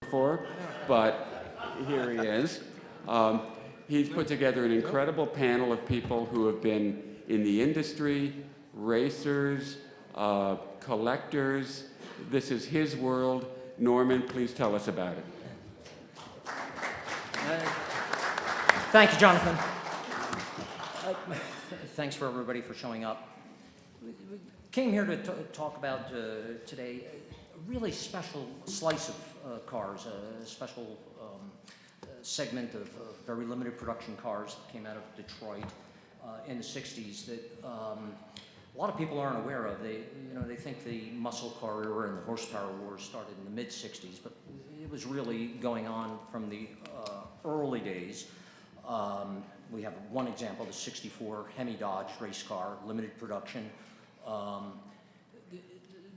for, but here he is. He's put together an incredible panel of people who have been in the industry, racers, collectors. This is his world. Norman, please tell us about it. Thank you, Jonathan. Thanks for everybody for showing up. We came here to talk about today a really special slice of cars, a special segment of very limited production cars that came out of Detroit in the 60s that a lot of people aren't aware of. They think the muscle car era and the horsepower wars started in the mid-60s, but it was really going on from the early days. We have one example, the 64 Hemi Dodge race car, limited production.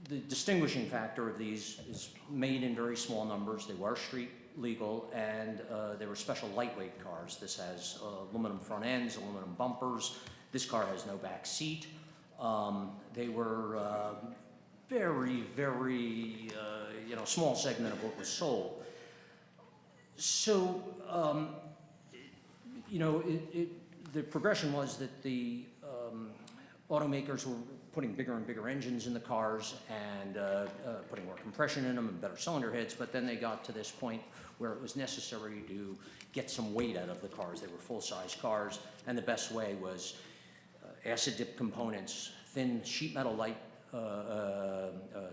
The distinguishing factor of these is made in very small numbers. They were street legal, and they were special lightweight cars. This has aluminum front ends, aluminum bumpers. This car has no back seat. They were very, very, small segment of what was sold. So, the progression was that the automakers were putting bigger and bigger engines in the cars and putting more compression in them and better cylinder heads, but then they got to this point where it was necessary to get some weight out of the cars. They were full-size cars, and the best way was acid dip components, thin sheet metal light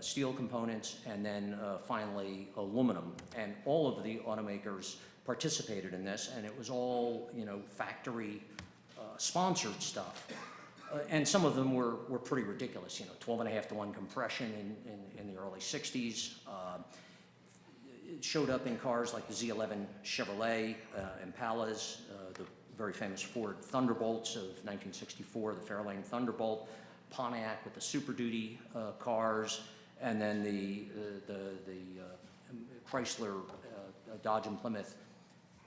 steel components, and then finally aluminum. And all of the automakers participated in this, and it was all factory sponsored stuff. And some of them were pretty ridiculous, 12.5 to 1 compression in the early 60s. It showed up in cars like the Z11 Chevrolet, Impalas, the very famous Ford Thunderbolts of 1964, the Fairlane Thunderbolt, Pontiac with the Super Duty cars, and then the Chrysler, Dodge and Plymouth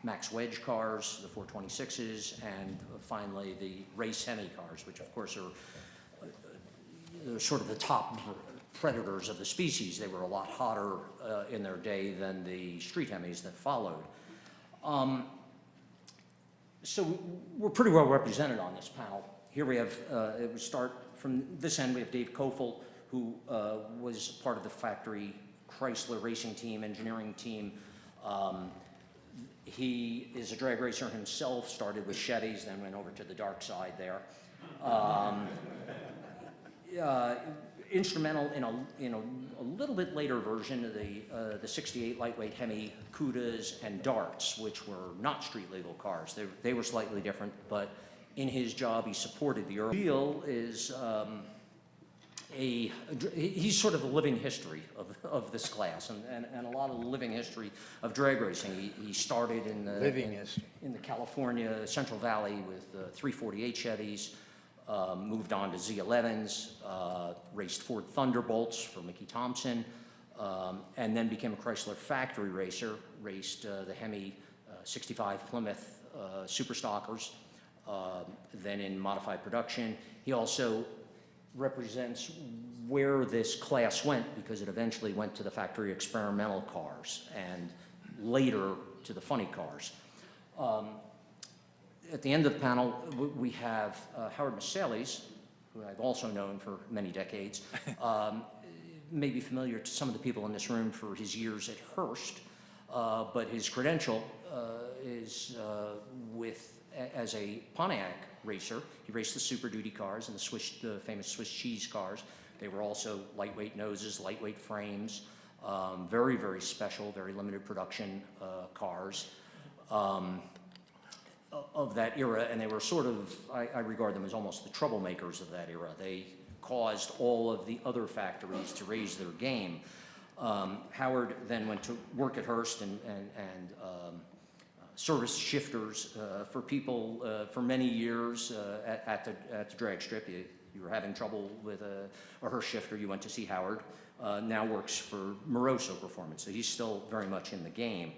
Max Wedge cars, the 426s, and finally the race Hemi cars, which of course are sort of the top predators of the species. They were a lot hotter in their day than the street Hemis that followed. So we're pretty well represented on this panel. Here we have, it would start from this end, we have Dave Kofel, who was part of the factory Chrysler racing team, engineering team. He is a drag racer himself, started with Chevys, then went over to the dark side there. Instrumental in a little bit later version of the 68 lightweight Hemi Cudas and Darts, which were not street legal cars. They were slightly different, but in his job he supported the early. Bill is he's sort of the living history of this class, and a lot of the living history of drag racing. He started in the California Central Valley with 348 Chevys, moved on to Z11s, raced Ford Thunderbolts for Mickey Thompson, and then became a Chrysler factory racer, raced the Hemi 65 Plymouth Super Stockers, then in modified production. He also represents where this class went, because it eventually went to the factory experimental cars and later to the funny cars. At the end of the panel, we have Howard Masalis, who I've also known for many decades, may be familiar to some of the people in this room for his years at Hearst, but his credential is as a Pontiac racer. He raced the Super Duty cars and the famous Swiss cheese cars. They were also lightweight noses, lightweight frames, very, very special, very limited production cars of that era. And they were sort of, I regard them as almost the troublemakers of that era. They caused all of the other factories to raise their game. Howard then went to work at Hearst and service shifters for people for many years at the drag strip. You were having trouble with a Hearst shifter, you went to see Howard. Now works for Moroso Performance, so he's still very much in the game.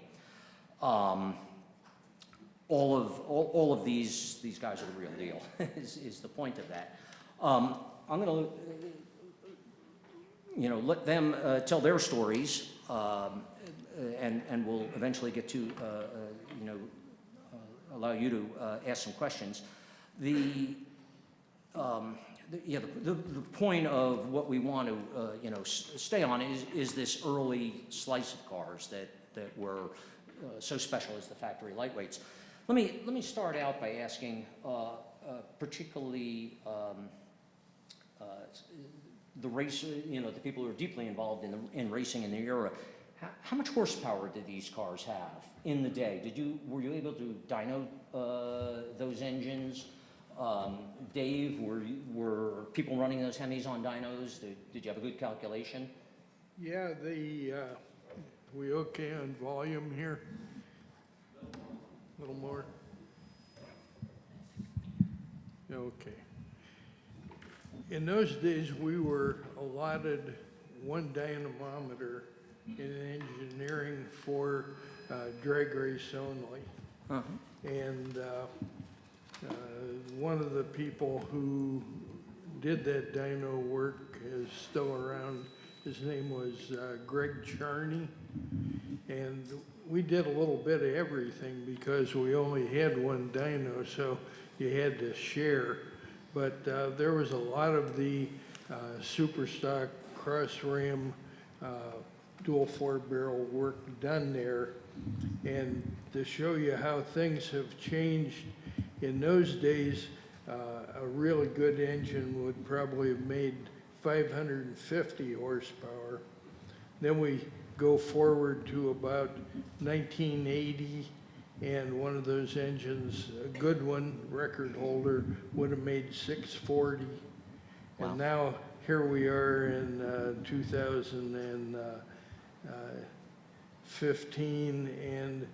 All of these guys are the real deal, is the point of that. I'm going to let them tell their stories. and we'll eventually get to, you know, allow you to ask some questions. Yeah, the point of what we want to, you know, stay on is this early slice of cars that were so special as the factory lightweights. Let me start out by asking, particularly the race, you know, the people who are deeply involved in racing in the era. How much horsepower did these cars have in the day? Were you able to dyno those engines? Dave, were people running those Hemis on dynos? Did you have a good calculation? Yeah, we okay on volume here? A little more? Okay. In those days, we were allotted one dynamometer in engineering for drag race only. Uh-huh. And one of the people who did that dyno work is still around. His name was Greg Charney. And we did a little bit of everything because we only had one dyno, so you had to share. But there was a lot of the super stock cross ram dual 4-barrel work done there. And to show you how things have changed, in those days, a really good engine would probably have made 550 horsepower. Then we go forward to about 1980, and one of those engines, a good one, record holder, would have made 640. Wow. And now here we are in 2015, and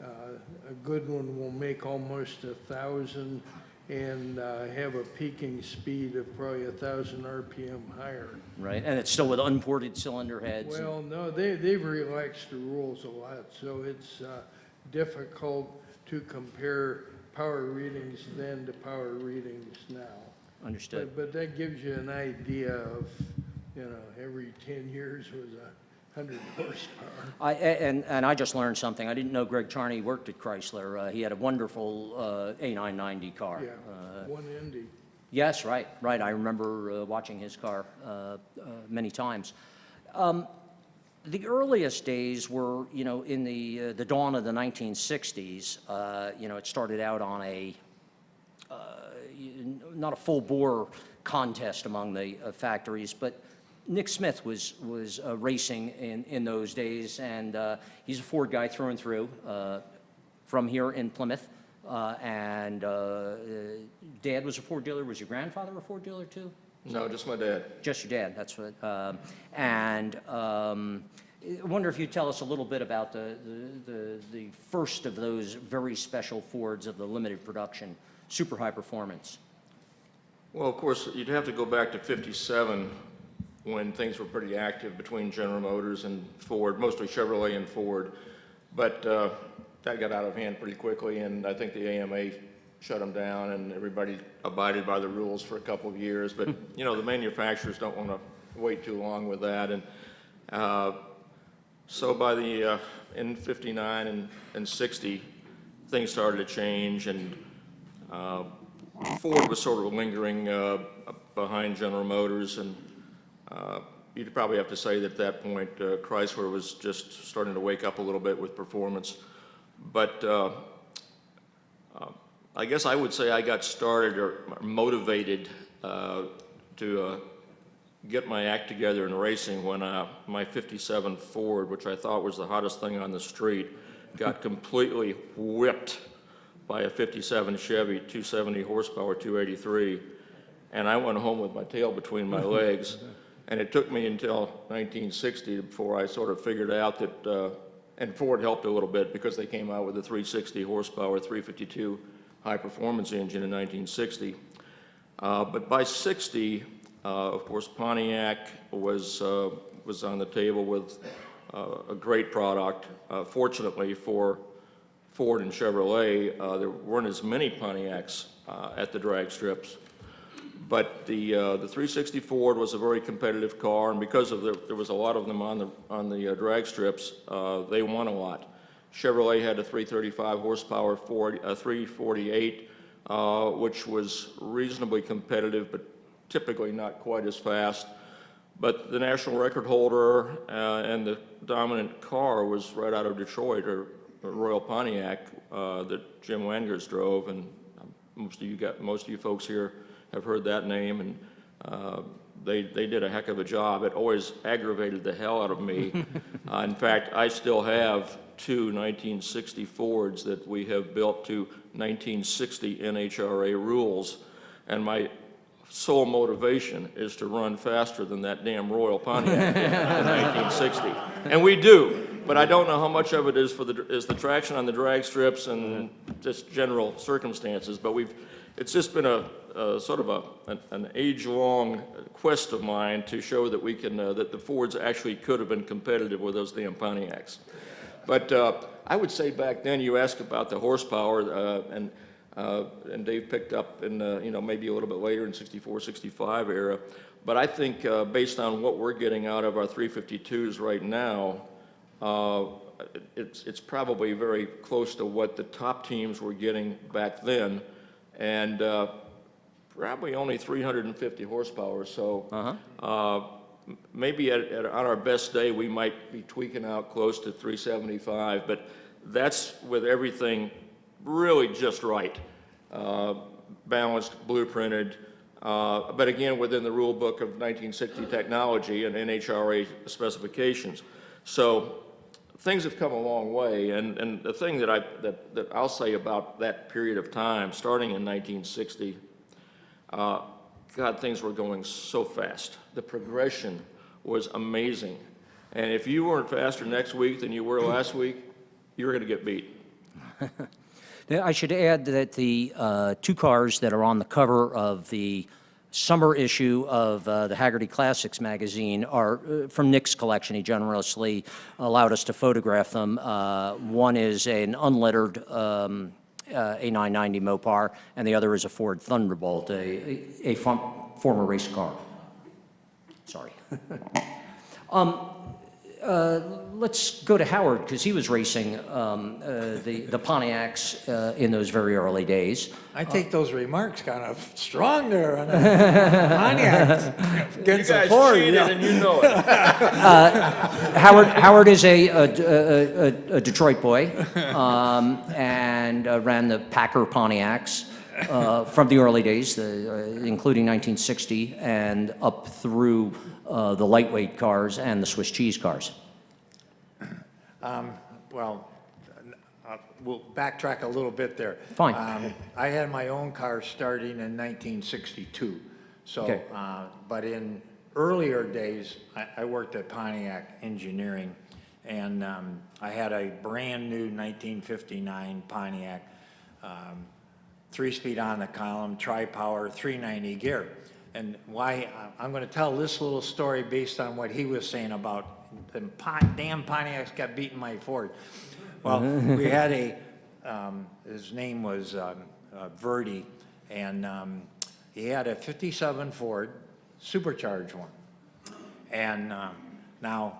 a good one will make almost 1,000 and have a peaking speed of probably 1,000 RPM higher. Right, and it's still with unported cylinder heads? Well, no, they've relaxed the rules a lot, so it's difficult to compare power readings then to power readings now. Understood. But that gives you an idea of, you know, every 10 years was 100 horsepower. And I just learned something. I didn't know Greg Charney worked at Chrysler. He had a wonderful A990 car. Yeah, one Indy. Yes, right. I remember watching his car many times. The earliest days were, you know, in the dawn of the 1960s. You know, it started out on not a full bore contest among the factories, but Nick Smith was racing in those days, and he's a Ford guy through and through, from here in Plymouth. And Dad was a Ford dealer. Was your grandfather a Ford dealer too? No, just my dad. Just your dad, that's what. I wonder if you'd tell us a little bit about the first of those very special Fords of the limited production, super high performance. Well, of course, you'd have to go back to '57 when things were pretty active between General Motors and Ford, mostly Chevrolet and Ford. But that got out of hand pretty quickly, and I think the AMA shut them down, and everybody abided by the rules for a couple of years. But, you know, the manufacturers don't want to wait too long with that. And so by the, in '59 and '60, things started to change, and Ford was sort of lingering behind General Motors, and you'd probably have to say that at that point, Chrysler was just starting to wake up a little bit with performance. But I guess I would say I got started or motivated to get my act together in racing when my '57 Ford, which I thought was the hottest thing on the street, got completely whipped by a '57 Chevy, 270 horsepower, 283. And I went home with my tail between my legs. And it took me until 1960 before I sort of figured out that, and Ford helped a little bit because they came out with a 360 horsepower, 352 high performance engine in 1960. But by '60, of course, Pontiac was on the table with a great product. Fortunately for Ford and Chevrolet, there weren't as many Pontiacs at the drag strips. But the 360 Ford was a very competitive car, and because of there was a lot of them on the drag strips, they won a lot. Chevrolet had a 335 horsepower Ford, a 348, which was reasonably competitive, but typically not quite as fast. But the national record holder and the dominant car was right out of Detroit, or Royal Pontiac, that Jim Wangers drove, and most of you folks here have heard that name, and they did a heck of a job. It always aggravated the hell out of me. In fact, I still have two 1960 Fords that we have built to 1960 NHRA rules, and my sole motivation is to run faster than that damn Royal Pontiac in 1960. And we do, but I don't know how much of it is the traction on the drag strips and just general circumstances, but it's just been a sort of an age-long quest of mine to show that we can, that the Fords actually could have been competitive with those damn Pontiacs. But I would say back then, you asked about the horsepower, and Dave picked up in, maybe a little bit later in 64, 65 era. But I think based on what we're getting out of our 352s right now, it's probably very close to what the top teams were getting back then, and probably only 350 horsepower. So maybe on our best day, we might be tweaking out close to 375, but that's with everything really just right, balanced, blueprinted, but again, within the rule book of 1960 technology and NHRA specifications. So things have come a long way, and the thing that I'll say about that period of time, starting in 1960, God, things were going so fast. The progression was amazing. And if you weren't faster next week than you were last week, you were going to get beat. I should add that the two cars that are on the cover of the summer issue of the Hagerty Classics magazine are from Nick's collection. He generously allowed us to photograph them. One is an unlettered A990 Mopar, and the other is a Ford Thunderbolt, a former race car. Sorry. Let's go to Howard, because he was racing the Pontiacs in those very early days. I take those remarks kind of strong there on Pontiac against the Ford. You guys cheated, and you know it. Howard is a Detroit boy, and ran the Packer Pontiacs from the early days, including 1960, and up through the lightweight cars and the Swiss cheese cars. We'll backtrack a little bit there. Fine. I had my own car starting in 1962. So, Okay. But in earlier days, I worked at Pontiac Engineering, and I had a brand new 1959 Pontiac, 3-speed on the column, tri-power, 390 gear. And why I'm going to tell this little story based on what he was saying about the damn Pontiacs got beaten by Ford. Well, we had his name was Verdi, and he had a 57 Ford supercharged one. And now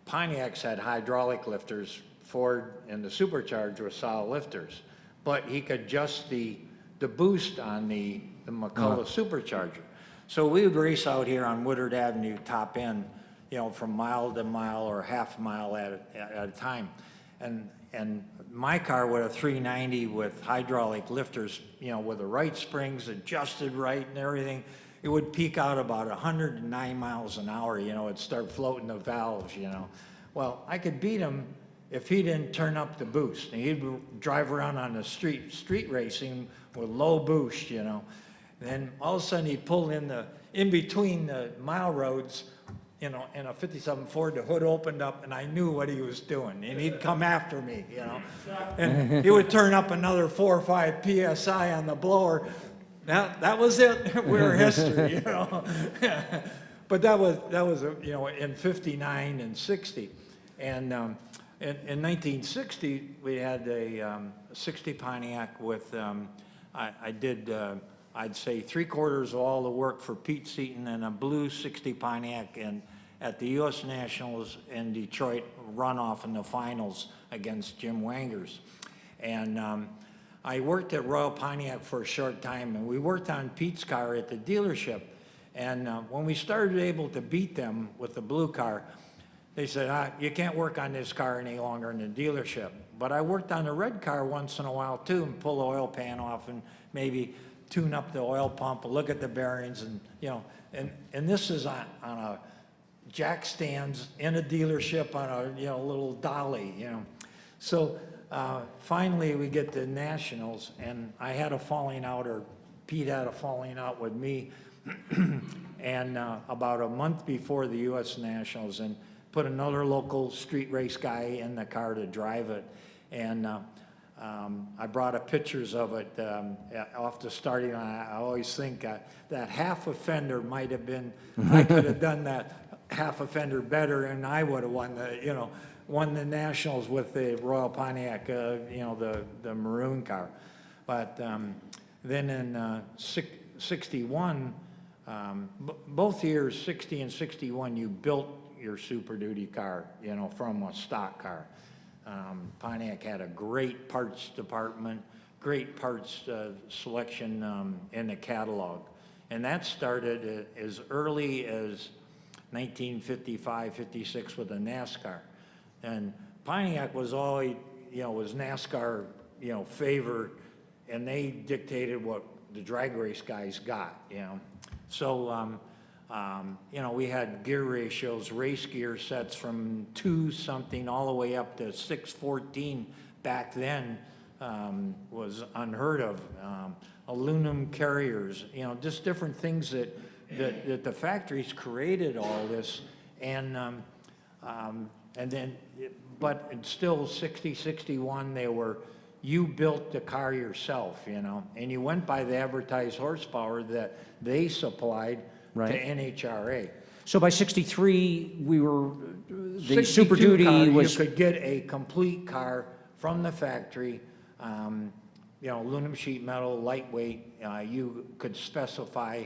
Pontiacs had hydraulic lifters, Ford and the supercharged were solid lifters, but he could adjust the boost on the McCullough supercharger. So we would race out here on Woodard Avenue, top end, from mile to mile or half a mile at a time. And my car with a 390 with hydraulic lifters, with the right springs adjusted right and everything, it would peak out about 109 miles an hour, it'd start floating the valves, Well, I could beat him if he didn't turn up the boost. And he'd drive around on the street racing with low boost, And then all of a sudden he'd pull in between the mile roads, in a 57 Ford, the hood opened up, and I knew what he was doing, and he'd come after me, And he would turn up another 4 or 5 PSI on the blower. That was it. We're history, But that was in 59 and 60. And in 1960, we had a 60 Pontiac with, I did I'd say 3/4 of all the work for Pete Seaton and a blue 60 Pontiac and at the U.S. Nationals in Detroit runoff in the finals against Jim Wangers. And I worked at Royal Pontiac for a short time, and we worked on Pete's car at the dealership. And when we started able to beat them with the blue car, they said, you can't work on this car any longer in the dealership. But I worked on the red car once in a while too, and pull the oil pan off and maybe tune up the oil pump, look at the bearings, and and this is on a jack stands in a dealership on a little dolly, So finally we get to nationals, and I had a falling out, or Pete had a falling out with me, and about a month before the U.S. Nationals, and put another local street race guy in the car to drive it, and I brought up pictures of it off the starting line. I always think that half a fender might have been, I could have done that half a fender better, and I would have won the nationals with the Royal Pontiac, the maroon car. But then in 61, both years, 60 and 61, you built your Super Duty car, from a stock car. Pontiac had a great parts department, great parts selection in the catalog. And that started as early as 1955, 56 with a NASCAR. And Pontiac was always, was NASCAR, favored, and they dictated what the drag race guys got, So, we had gear ratios, race gear sets from 2-something all the way up to 614 back then was unheard of. Aluminum carriers, just different things that the factories created all this, and then, but still 60, 61, you built the car yourself, and you went by the advertised horsepower that they supplied to NHRA. So by 63, the 62 Super Duty car, was... You could get a complete car from the factory, aluminum sheet metal, lightweight. You could specify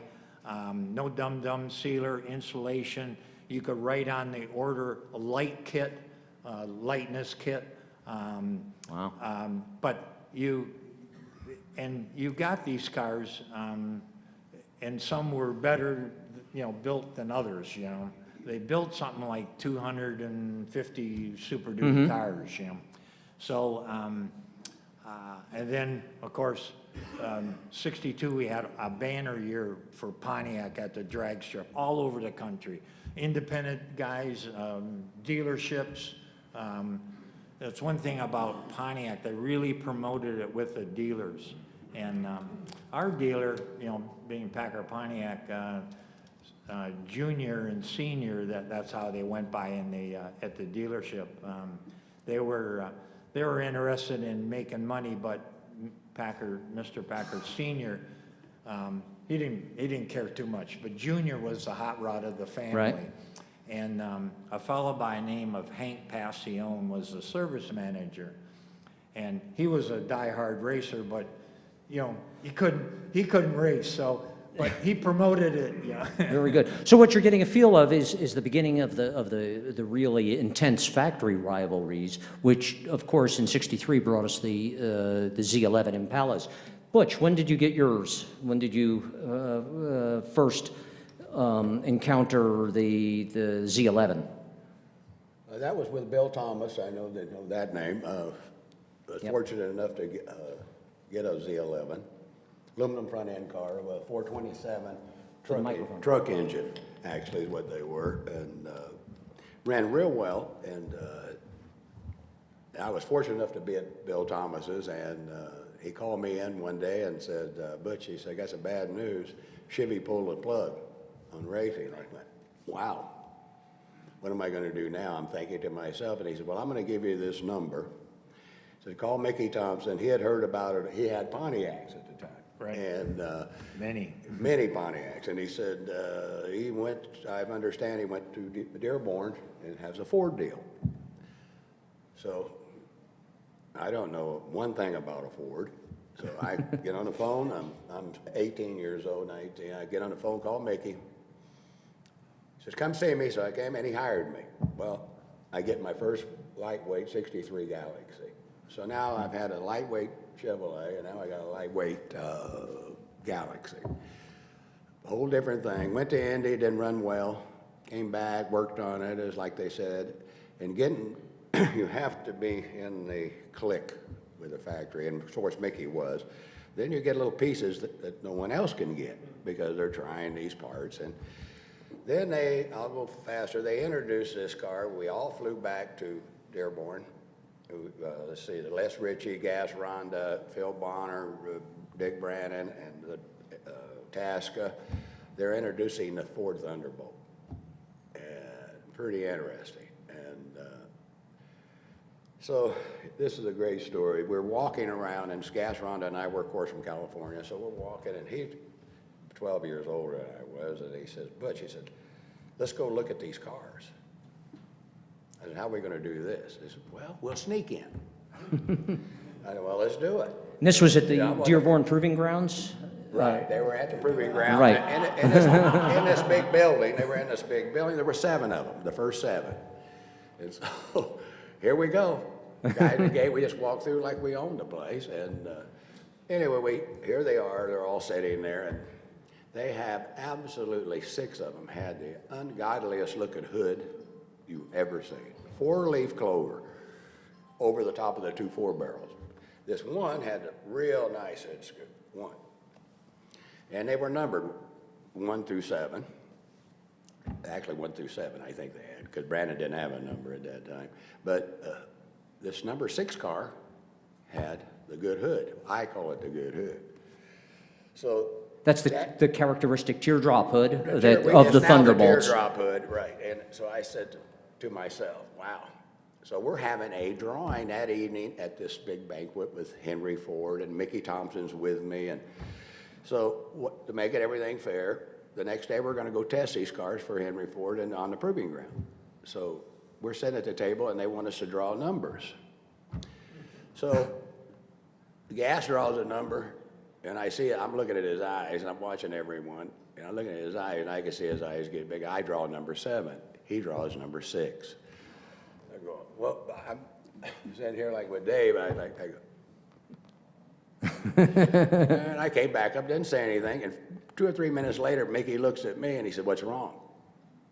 no dum-dum sealer, insulation. You could write on the order a light kit, lightness kit. Wow. But you got these cars, and some were better, built than others, They built something like 250 Super Duty cars, So, and then, of course, 62, we had a banner year for Pontiac at the drag strip all over the country. Independent guys, dealerships. That's one thing about Pontiac. They really promoted it with the dealers. And our dealer, being Packer Pontiac, junior and senior, that's how they went by at the dealership. They were interested in making money, but Mr. Packer Senior, he didn't care too much. But Junior was the hot rod of the family. Right. And a fellow by the name of Hank Passione was the service manager, and he was a diehard racer, but he couldn't race, so but he promoted it. Very good. So what you're getting a feel of is the beginning of the really intense factory rivalries, which of course in '63 brought us the Z11 Impalas. Butch, when did you get yours? When did you first encounter the Z11? That was with Bill Thomas. I know that name. Was fortunate enough to get a Z11, aluminum front end car, a 427 truck engine. Actually, is what they were, and ran real well. And I was fortunate enough to be at Bill Thomas's, and he called me in one day and said, "Butch," he said, "I got some bad news. Chevy pulled the plug on racing." I went, "Wow. What am I going to do now?" I'm thinking to myself, and he said, "Well, I'm going to give you this number." He said, "Call Mickey Thompson." He had heard about it. He had Pontiacs at the time. Right. And Many. many Pontiacs. And he said, he went, I understand he went to Dearborn and has a Ford deal. So I don't know one thing about a Ford. So I get on the phone, I'm 18 years old, 19, I get on the phone, call Mickey. He says, come see me, so I came and he hired me. Well, I get my first lightweight 63 Galaxy. So now I've had a lightweight Chevrolet, and now I got a lightweight Galaxy. Whole different thing. Went to Indy, didn't run well. Came back, worked on it, as like they said. And getting, you have to be in the clique with the factory, and of course Mickey was. Then you get little pieces that no one else can get because they're trying these parts. And then I'll go faster, they introduced this car. We all flew back to Dearborn. Let's see, the Les Ritchie, Gas Ronda, Phil Bonner, Dick Brannon, and the Tasca. They're introducing the Ford Thunderbolt. And pretty interesting. And so this is a great story. We're walking around, and Gas Ronda and I were, of course, from California, so we're walking, and he's 12 years older than I was, and he says, Butch, he said, let's go look at these cars. I said, how are we going to do this? He said, well, we'll sneak in. I said, well, let's do it. And this was at the Yeah, well, Dearborn Proving Grounds? Right, they were at the proving ground. Right. In this big building, they were in this big building, there were 7 of them, the first 7. And so, here we go. Guy at the gate, we just walked through like we owned the place, and anyway, here they are, they're all sitting there, and they have absolutely 6 of them had the ungodliest looking hood you've ever seen. 4-leaf clover over the top of the 2 4-barrels. This one had a real nice head scoop, one. And they were numbered 1 through 7. Actually, 1 through 7, I think they had, because Brandon didn't have a number at that time. But this number 6 car had the good hood. I call it the good hood. So That's the characteristic teardrop hood of the it's now the Thunderbolts. teardrop hood, right. And so I said to myself, wow. So we're having a drawing that evening at this big banquet with Henry Ford, and Mickey Thompson's with me. And so to make it everything fair, the next day we're going to go test these cars for Henry Ford and on the proving ground. So we're sitting at the table, and they want us to draw numbers. So the gas draws a number, and I see it. I'm looking at his eyes, and I'm watching everyone, and I'm looking at his eyes, and I can see his eyes get big. I draw number 7. He draws number 6. I go, well, I'm sitting here like with Dave. I go, and I came back up, didn't say anything, and 2 or 3 minutes later, Mickey looks at me, and he said, what's wrong?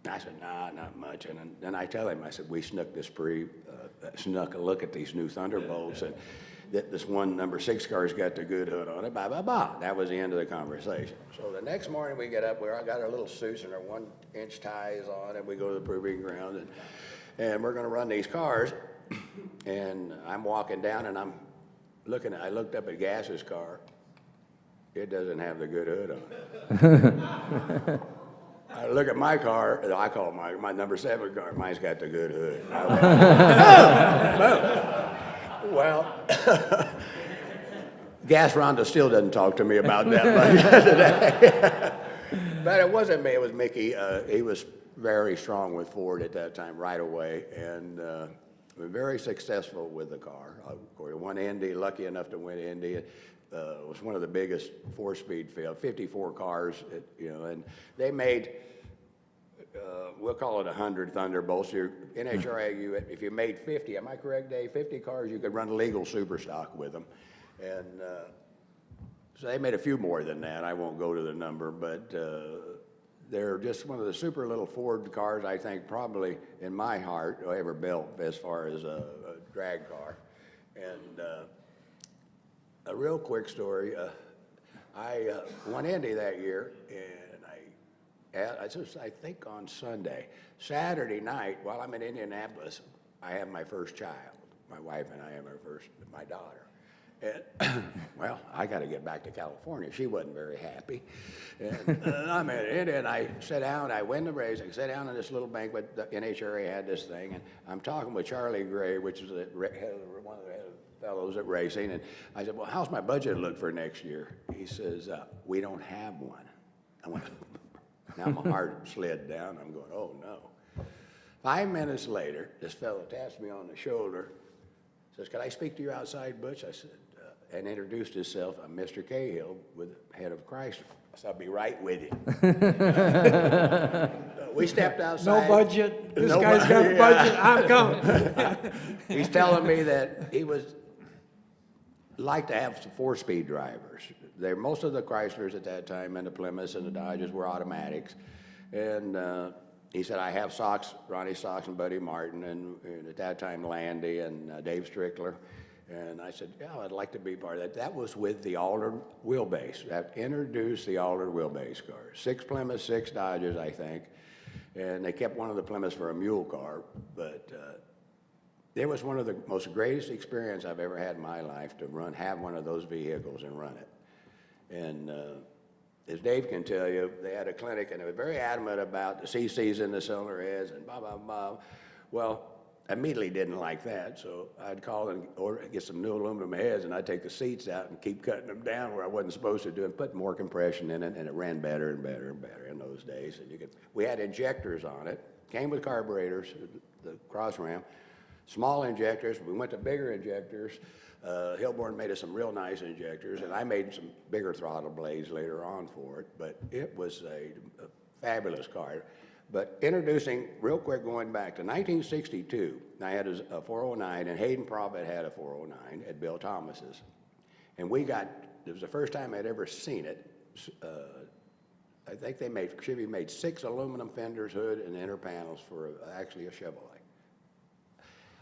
I said, nah, not much. And then I tell him, I said, we snuck a look at these new Thunderbolts, and this one number 6 car's got the good hood on it, blah, blah, blah. That was the end of the conversation. So the next morning we get up, I got our little suits and our 1-inch ties on, and we go to the proving ground, and we're gonna run these cars. And I'm walking down, and I looked up at Gas's car. It doesn't have the good hood on it. I look at my car, I call it my number 7 car, mine's got the good hood. I went, well, Gas Ronda still doesn't talk to me about that much today. But it wasn't me, it was Mickey. He was very strong with Ford at that time right away, and was very successful with the car. Of course, won Indy, lucky enough to win Indy. It was one of the biggest 4-speed field, 54 cars, and they made, we'll call it 100 Thunderbolts. Your NHRA, if you made 50, am I correct, Dave? 50 cars, you could run a legal super stock with them. And so they made a few more than that. I won't go to the number, but they're just one of the super little Ford cars, I think, probably in my heart, ever built as far as a drag car. And a real quick story, I won Indy that year, and I think on Sunday. Saturday night, while I'm in Indianapolis, I have my first child. My wife and I have my daughter. And, well, I got to get back to California. She wasn't very happy. And I'm in Indy, and I sit down, I win the race, I sit down in this little banquet, the NHRA had this thing, and I'm talking with Charlie Gray, which is one of the fellows at racing, and I said, well, how's my budget look for next year? He says, we don't have one. I went, now my heart slid down. I'm going, oh, no. 5 minutes later, this fellow taps me on the shoulder, says, can I speak to you outside, Butch? I said, and introduced himself, I'm Mr. Cahill, with head of Chrysler. So I'll be right with you. We stepped outside. No budget, this No guy's got bu- budget, I'm coming. He's telling me that he would like to have some four-speed drivers. Most of the Chryslers at that time and the Plymouths and the Dodges were automatics. And he said, I have Sox, Ronnie Sox and Buddy Martin, and at that time Landy and Dave Strickler. And I said, yeah, I'd like to be part of that. That was with the altered wheelbase. That introduced the altered wheelbase cars. 6 Plymouths, 6 Dodges, I think. And they kept one of the Plymouths for a mule car. But it was one of the most greatest experience I've ever had in my life to have one of those vehicles and run it. And as Dave can tell you, they had a clinic and they were very adamant about the CCs in the cylinder heads and blah, blah, blah. Well, I immediately didn't like that, so I'd call and get some new aluminum heads, and I'd take the seats out and keep cutting them down where I wasn't supposed to do and put more compression in it, and it ran better and better and better in those days. And we had injectors on it, came with carburetors, the cross ram, small injectors. We went to bigger injectors. Hilborn made us some real nice injectors, and I made some bigger throttle blades later on for it, but it was a fabulous car. But introducing, real quick, going back to 1962, I had a 409, and Hayden Profit had a 409 at Bill Thomas's. And it was the first time I'd ever seen it. I think Chevy made 6 aluminum fenders, hood, and inner panels for actually a Chevrolet.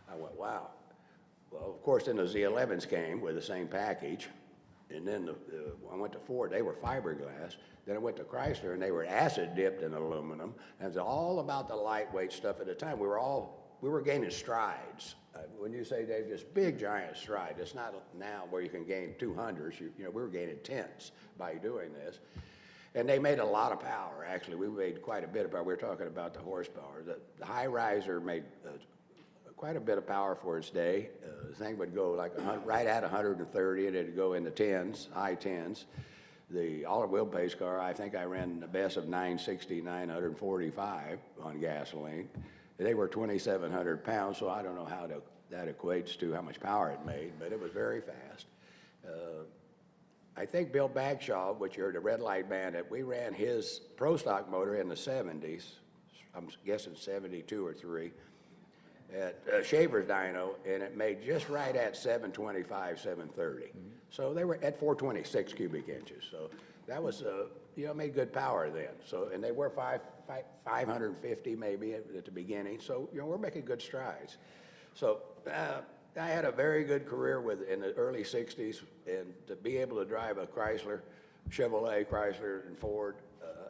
I went, wow. Well, of course, then the Z11s came with the same package. And then I went to Ford, they were fiberglass. Then I went to Chrysler, and they were acid dipped in aluminum. And it was all about the lightweight stuff at the time. We were gaining strides. When you say, Dave, just big, giant stride. It's not now where you can gain 200s. We were gaining 10s by doing this. And they made a lot of power, actually. We made quite a bit of power. We were talking about the horsepower. The high riser made quite a bit of power for its day. The thing would go like right at 130, and it'd go in the 10s, high 10s. The altered wheelbase car, I think I ran the best of 960, 945 on gasoline. They were 2,700 pounds, so I don't know how that equates to how much power it made, but it was very fast. I think Bill Bagshaw, which you heard, the Red Light Bandit, we ran his Pro Stock motor in the 70s, I'm guessing 72 or 3, at Shaver's dyno, and it made just right at 725, 730. Mm-hmm. So they were at 426 cubic inches. So that was, made good power then. So, and they were 550 maybe at the beginning. So, we're making good strides. So I had a very good career in the early 60s, and to be able to drive a Chrysler, Chevrolet, Chrysler, and Ford,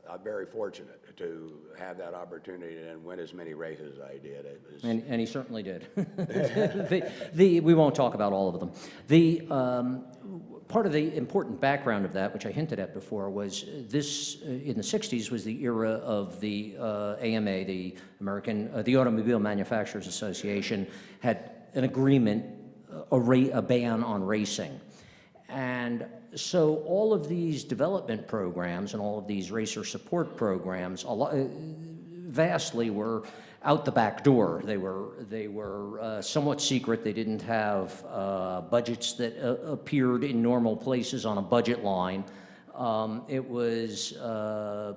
I'm very fortunate to have that opportunity and win as many races as I did. And he certainly did. We won't talk about all of them. Part of the important background of that, which I hinted at before, was this, in the 60s, was the era of the AMA, the Automobile Manufacturers Association, had an agreement, a ban on racing. And so all of these development programs and all of these racer support programs vastly were out the back door. They were somewhat secret. They didn't have budgets that appeared in normal places on a budget line. It was a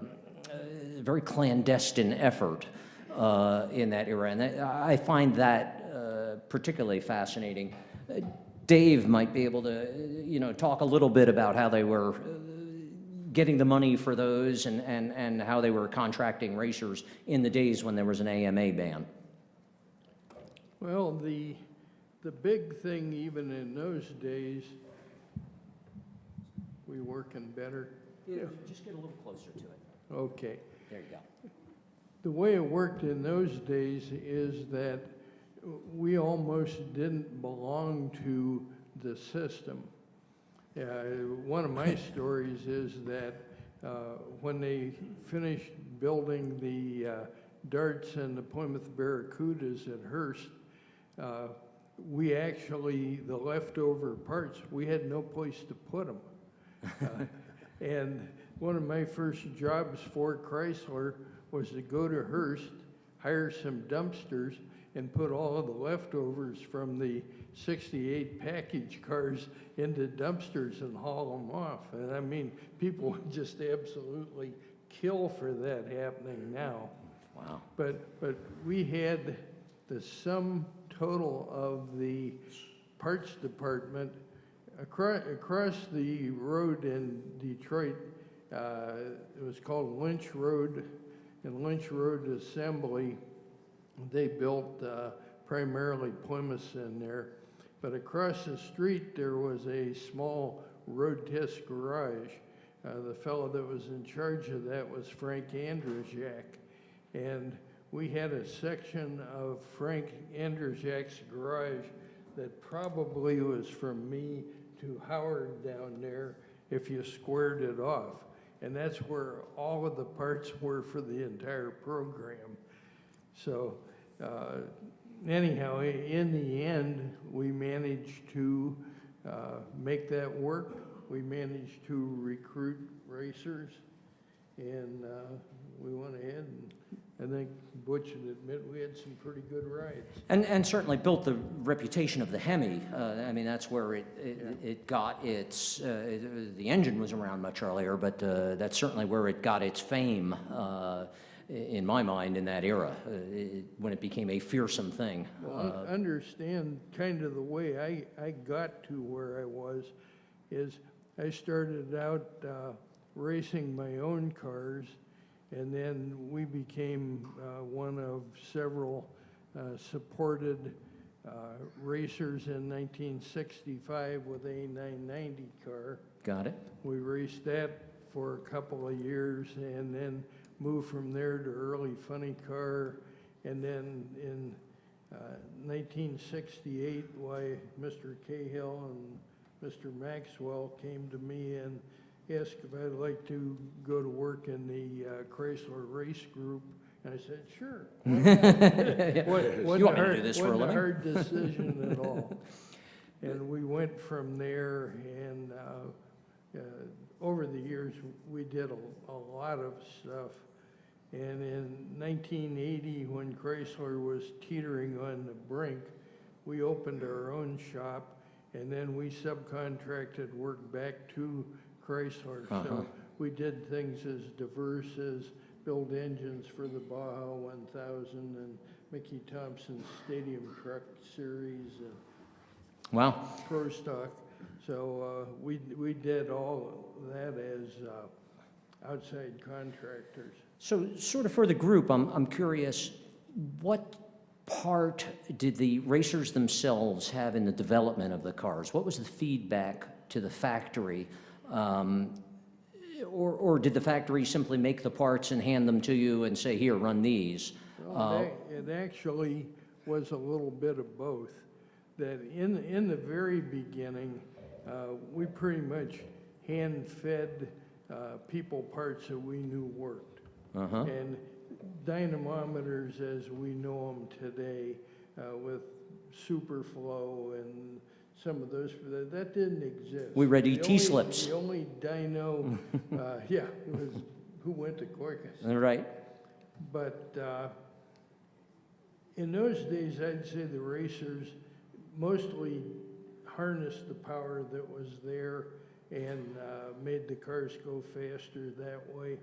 very clandestine effort in that era, and I find that particularly fascinating. Dave might be able to, talk a little bit about how they were getting the money for those and how they were contracting racers in the days when there was an AMA ban. Well, the big thing even in those days, we working better? Yeah, just get a little closer to it. Okay. There you go. The way it worked in those days is that we almost didn't belong to the system. One of my stories is that when they finished building the Darts and the Plymouth Barracudas at Hearst, we actually, the leftover parts, we had no place to put them. And one of my first jobs for Chrysler was to go to Hearst, hire some dumpsters, and put all of the leftovers from the 68 package cars into dumpsters and haul them off. And I mean, people would just absolutely kill for that happening now. Wow. But we had the sum total of the parts department across the road in Detroit. It was called Lynch Road, and Lynch Road Assembly. They built primarily Plymouths in there. But across the street, there was a small road test garage. The fellow that was in charge of that was Frank Andrzejak. And we had a section of Frank Andrzejek's garage that probably was from me to Howard down there if you squared it off. And that's where all of the parts were for the entire program. So anyhow, in the end, we managed to make that work. We managed to recruit racers, and we went ahead, and I think Butch would admit we had some pretty good rides. And certainly built the reputation of the Hemi. I mean, that's where it got its, the engine was around much earlier, but that's certainly where it got its fame, in my mind, in that era, when it became a fearsome thing. Well, understand kind of the way I got to where I was is I started out racing my own cars, and then we became one of several supported racers in 1965 with a 990 car. Got it? We raced that for a couple of years and then moved from there to early funny car. And then in 1968, why Mr. Cahill and Mr. Maxwell came to me and asked if I'd like to go to work in the Chrysler race group. And I said, sure. You want me to do this for a Wasn't a living? hard decision at all. And we went from there, and over the years, we did a lot of stuff. And in 1980, when Chrysler was teetering on the brink, we opened our own shop, and then we subcontracted work back to Chrysler. So we did things as diverse as build engines for the Baja 1000 and Mickey Thompson's Stadium Truck Series and Wow. Pro Stock. So we did all that as outside contractors. So sort of for the group, I'm curious, what part did the racers themselves have in the development of the cars? What was the feedback to the factory? Or did the factory simply make the parts and hand them to you and say, here, run these? Well, it actually was a little bit of both. That in the very beginning, we pretty much hand-fed people parts that we knew worked. And dynamometers as we know them today with Superflow and some of those, that didn't exist. We read The ET only- slips. The only dyno, yeah, it was who went to quickest. All right. But in those days, I'd say the racers mostly harnessed the power that was there and made the cars go faster that way.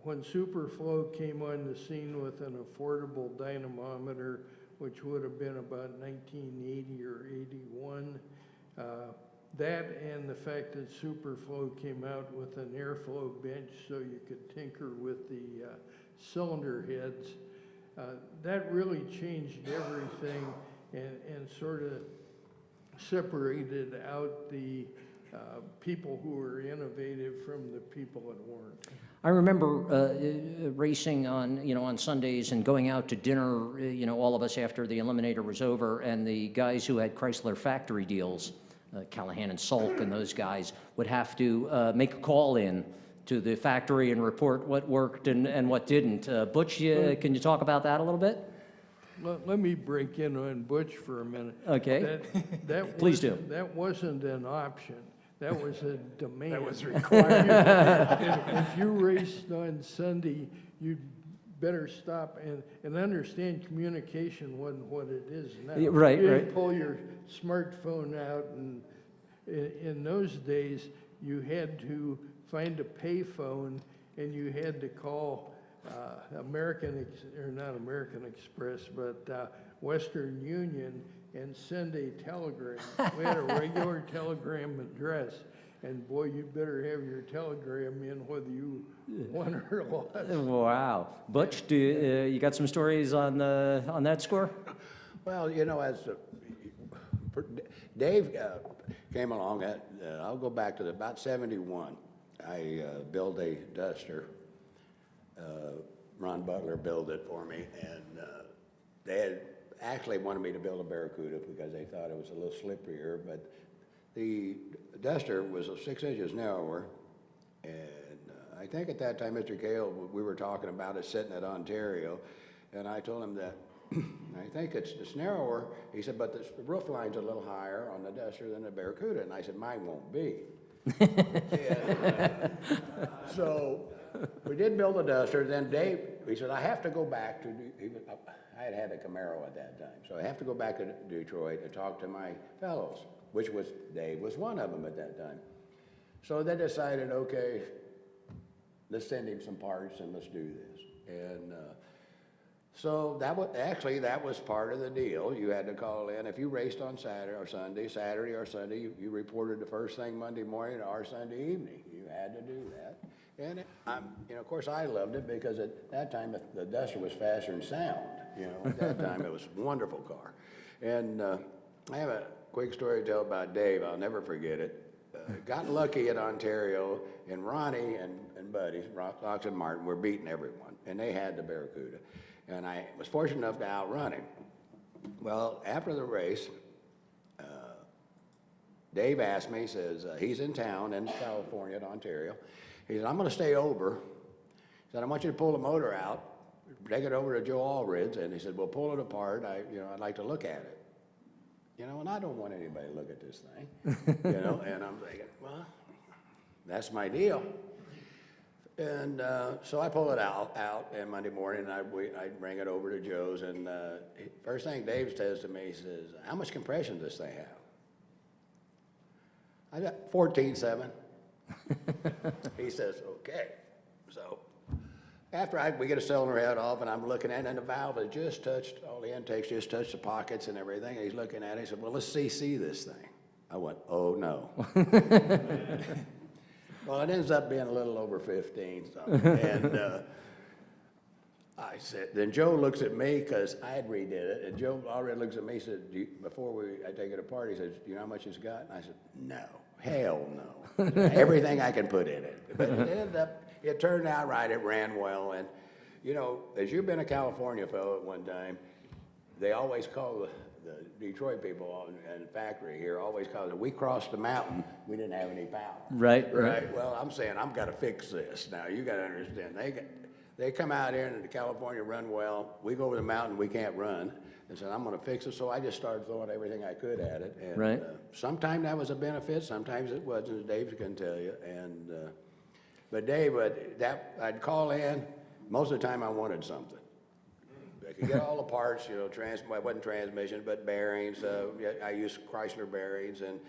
When Superflow came on the scene with an affordable dynamometer, which would have been about 1980 or 81, that and the fact that Superflow came out with an airflow bench so you could tinker with the cylinder heads, that really changed everything and sort of separated out the people who were innovative from the people that weren't. I remember racing on Sundays and going out to dinner, all of us after the Eliminator was over, and the guys who had Chrysler factory deals, Callahan and Salk and those guys, would have to make a call in to the factory and report what worked and what didn't. Butch, can you talk about that a little bit? Let me break in on Butch for a minute. Okay. That Please do. That wasn't an option. That was a demand. That was required. If you raced on Sunday, you'd better stop and understand communication wasn't what it is now. Yeah, right, You didn't right. pull your smartphone out, and in those days, you had to find a payphone, and you had to call not American Express, but Western Union, and send a telegram. We had a regular telegram address, and boy, you better have your telegram in whether you won or lost. Wow. Butch, you got some stories on that score? Well, you know, Dave came along, I'll go back to about 71. I built a Duster. Ron Butler built it for me, and they had actually wanted me to build a Barracuda because they thought it was a little slipperier, but the Duster was 6 inches narrower, and I think at that time, Mr. Gale, we were talking about it sitting at Ontario, and I told him that I think it's narrower. He said, but the roof line's a little higher on the Duster than the Barracuda, and I said, mine won't be. And, so we did build a Duster. Then Dave, he said, I have to go back to, I had a Camaro at that time, so I have to go back to Detroit and talk to my fellows, which was, Dave was one of them at that time. So they decided, okay, let's send him some parts and let's do this. And so that was part of the deal. You had to call in. If you raced on Saturday or Sunday, you reported the first thing Monday morning or Sunday evening. You had to do that. And of course, I loved it because at that time the Duster was faster than sound. You know, at that time it was a wonderful car. And I have a quick story to tell about Dave. I'll never forget it. Got lucky at Ontario, and Ronnie and buddies, Rox and Martin, were beating everyone, and they had the Barracuda. And I was fortunate enough to outrun him. Well, after the race, Dave asked me, he says, he's in town in California, at Ontario. He said, I'm going to stay over. He said, I want you to pull the motor out, take it over to Joe Allred's, and he said, well, pull it apart. I'd like to look at it. You know, and I don't want anybody to look at this thing, you know, and I'm thinking, well, that's my deal. And so I pull it out, and Monday morning, and I bring it over to Joe's, and first thing Dave says to me, he says, how much compression does this thing have? I got 14.7. He says, okay. So after we get a cylinder head off, and I'm looking at it, and the valve has just touched, all the intakes just touched the pockets and everything, and he's looking at it, he said, well, let's CC this thing. I went, oh, no. Well, it ends up being a little over 15, and I said, then Joe looks at me, because I had redid it, and Joe already looks at me, he said, before I take it apart, he says, do you know how much it's got? And I said, no, hell no. Everything I can put in it. But it turned out right, it ran well, and, you know, as you've been a California fellow at one time, they always call the Detroit people and factory here always call it, we crossed the mountain, we didn't have any power. Right. Well, I'm saying, I've got to fix this. Now, you got to understand, they come out here and California run well, we go over the mountain, we can't run, and said, I'm going to fix it, so I just started throwing everything I could at it. And, Right. Sometimes that was a benefit, sometimes it wasn't, as Dave can tell you. And, but Dave, I'd call in, most of the time I wanted something. I could get all the parts, you know, it wasn't transmission, but bearings. I used Chrysler bearings, and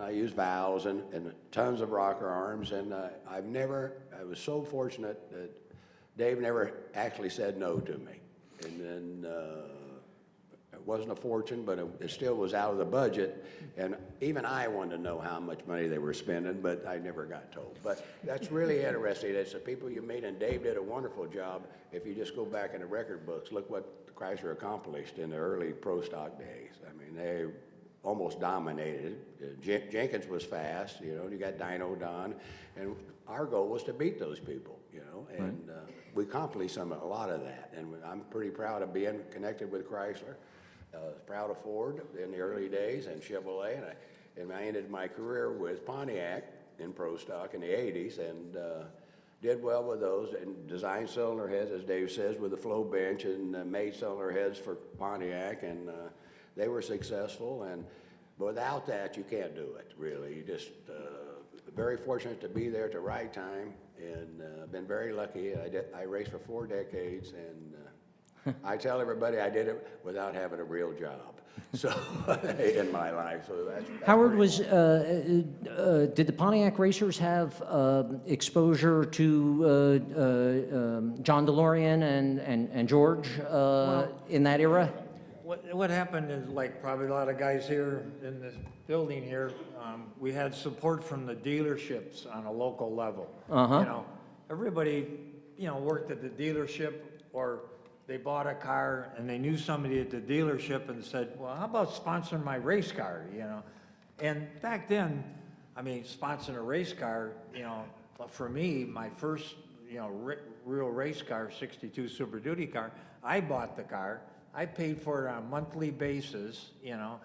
I used valves and tons of rocker arms. And I was so fortunate that Dave never actually said no to me. And then it wasn't a fortune, but it still was out of the budget. And even I wanted to know how much money they were spending, but I never got told. But that's really interesting. It's the people you meet, and Dave did a wonderful job. If you just go back in the record books, look what Chrysler accomplished in the early pro stock days. I mean, they almost dominated. Jenkins was fast, you know, you got Dino Don, and our goal was to beat those people, you know, and we accomplished a lot of that. And I'm pretty proud of being connected with Chrysler. Proud of Ford in the early days and Chevrolet, and I ended my career with Pontiac in pro stock in the 80s, and did well with those, and designed cylinder heads, as Dave says, with the flow bench, and made cylinder heads for Pontiac, and they were successful. And but without that, you can't do it, really. You just very fortunate to be there at the right time, and been very lucky. I raced for 4 decades, and I tell everybody I did it without having a real job. So in my life, so that's Howard, pretty cool. did the Pontiac racers have exposure to John DeLorean and George in that era? What happened is, like probably a lot of guys here in this building here, we had support from the dealerships on a local level. Uh-huh. You know, everybody, you know, worked at the dealership, or they bought a car and they knew somebody at the dealership and said, well, how about sponsoring my race car, you know? And back then, I mean, sponsoring a race car, you know, for me, my first, you know, real race car, 62 Super Duty car, I bought the car. I paid for it on a monthly basis, you know,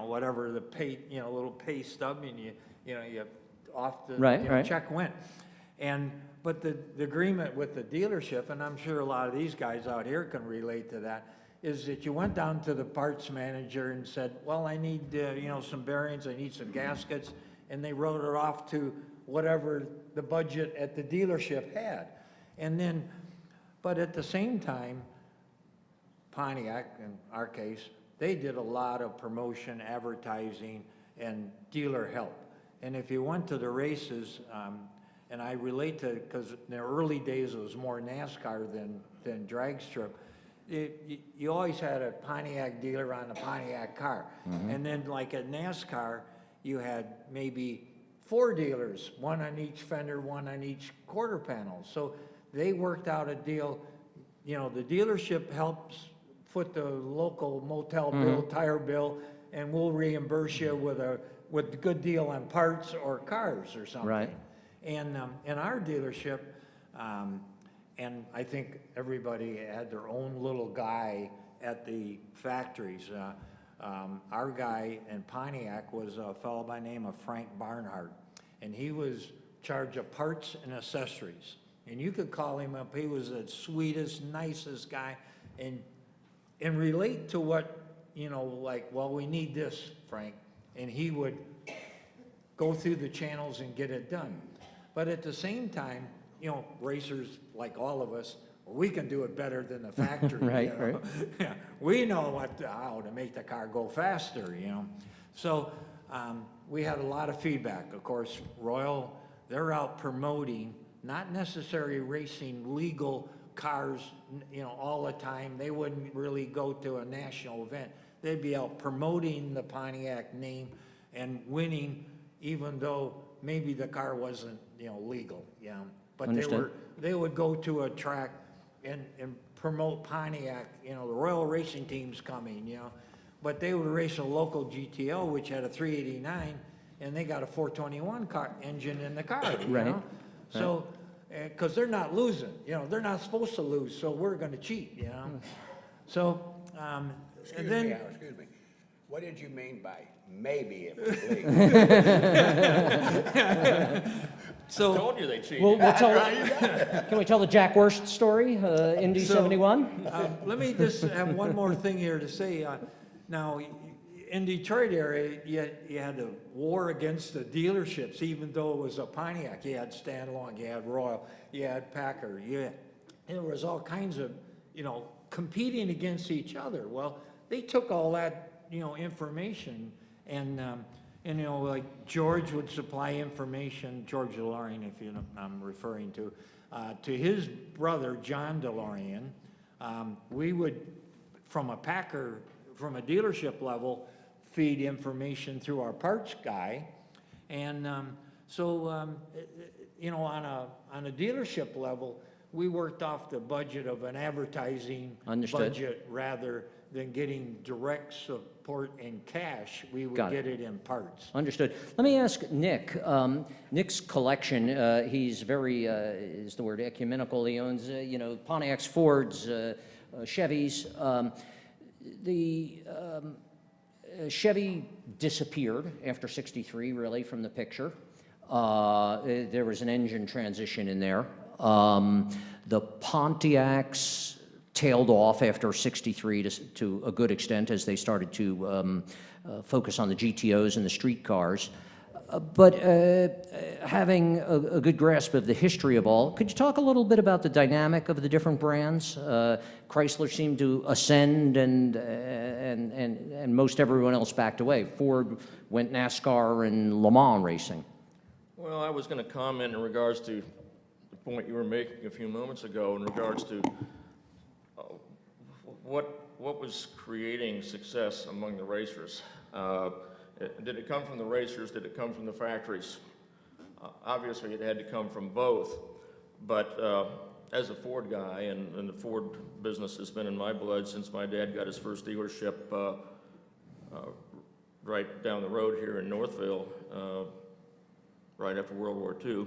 whatever the pay, you know, little pay stub, and you off the Right, you know, right. check went. But the agreement with the dealership, and I'm sure a lot of these guys out here can relate to that, is that you went down to the parts manager and said, well, I need, you know, some bearings, I need some gaskets, and they wrote it off to whatever the budget at the dealership had. And then, but at the same time, Pontiac, in our case, they did a lot of promotion, advertising, and dealer help. And if you went to the races, and I relate to, because in the early days it was more NASCAR than drag strip, you always had a Pontiac dealer on a Pontiac car. And then like at NASCAR, you had maybe 4 dealers, one on each fender, one on each quarter panel. So they worked out a deal, you know, the dealership helps foot the local motel bill, tire bill, and we'll reimburse you with a good deal on parts or cars or something. Right. And in our dealership, and I think everybody had their own little guy at the factories. Our guy in Pontiac was a fellow by the name of Frank Barnhart, and he was in charge of parts and accessories. And you could call him up, he was the sweetest, nicest guy, and relate to what, you know, like, well, we need this, Frank, and he would go through the channels and get it done. But at the same time, you know, racers, like all of us, we can do it better than the factory. Right, you know? right. Yeah, we know how to make the car go faster, you know. So we had a lot of feedback. Of course, Royal, they're out promoting, not necessarily racing legal cars, you know, all the time. They wouldn't really go to a national event. They'd be out promoting the Pontiac name and winning, even though maybe the car wasn't, you know, legal, you know. But Understood. they would go to a track and promote Pontiac, you know, the Royal Racing Team's coming, you know. But they would race a local GTO, which had a 389, and they got a 421 car engine in the car, you Right. know. So, because they're not losing, you know, they're not supposed to lose, so we're going to cheat, you know. So, and then. Excuse me. What did you mean by maybe it was legal? So, Told you they cheated. We'll tell, can we tell the Jack Worst story, Indy So, 71? let me just have one more thing here to say. Now, in Detroit area, you had a war against the dealerships, even though it was a Pontiac. You had Stanlong, you had Royal, you had Packard. There was all kinds of, you know, competing against each other. Well, they took all that, you know, information and you know, like George would supply information, George DeLorean, if you know I'm referring to his brother, John DeLorean. We would, from a dealership level, feed information through our parts guy. And you know, on a dealership level, we worked off the budget of an advertising Understood. budget rather than getting direct support in cash. We would Got it. get it in parts. Understood. Let me ask Nick. Nick's collection, he's very, is the word ecumenical. He owns, you know, Pontiacs, Fords, Chevys. The Chevy disappeared after '63, really, from the picture. There was an engine transition in there. The Pontiacs tailed off after '63 to a good extent as they started to focus on the GTOs and the street cars. But having a good grasp of the history of all, could you talk a little bit about the dynamic of the different brands? Chrysler seemed to ascend, and most everyone else backed away. Ford went NASCAR and Le Mans racing. Well, I was going to comment in regards to the point you were making a few moments ago in regards to what was creating success among the racers. Did it come from the racers? Did it come from the factories? Obviously, it had to come from both. But as a Ford guy, and the Ford business has been in my blood since my dad got his first dealership right down the road here in Northville, right after World War II.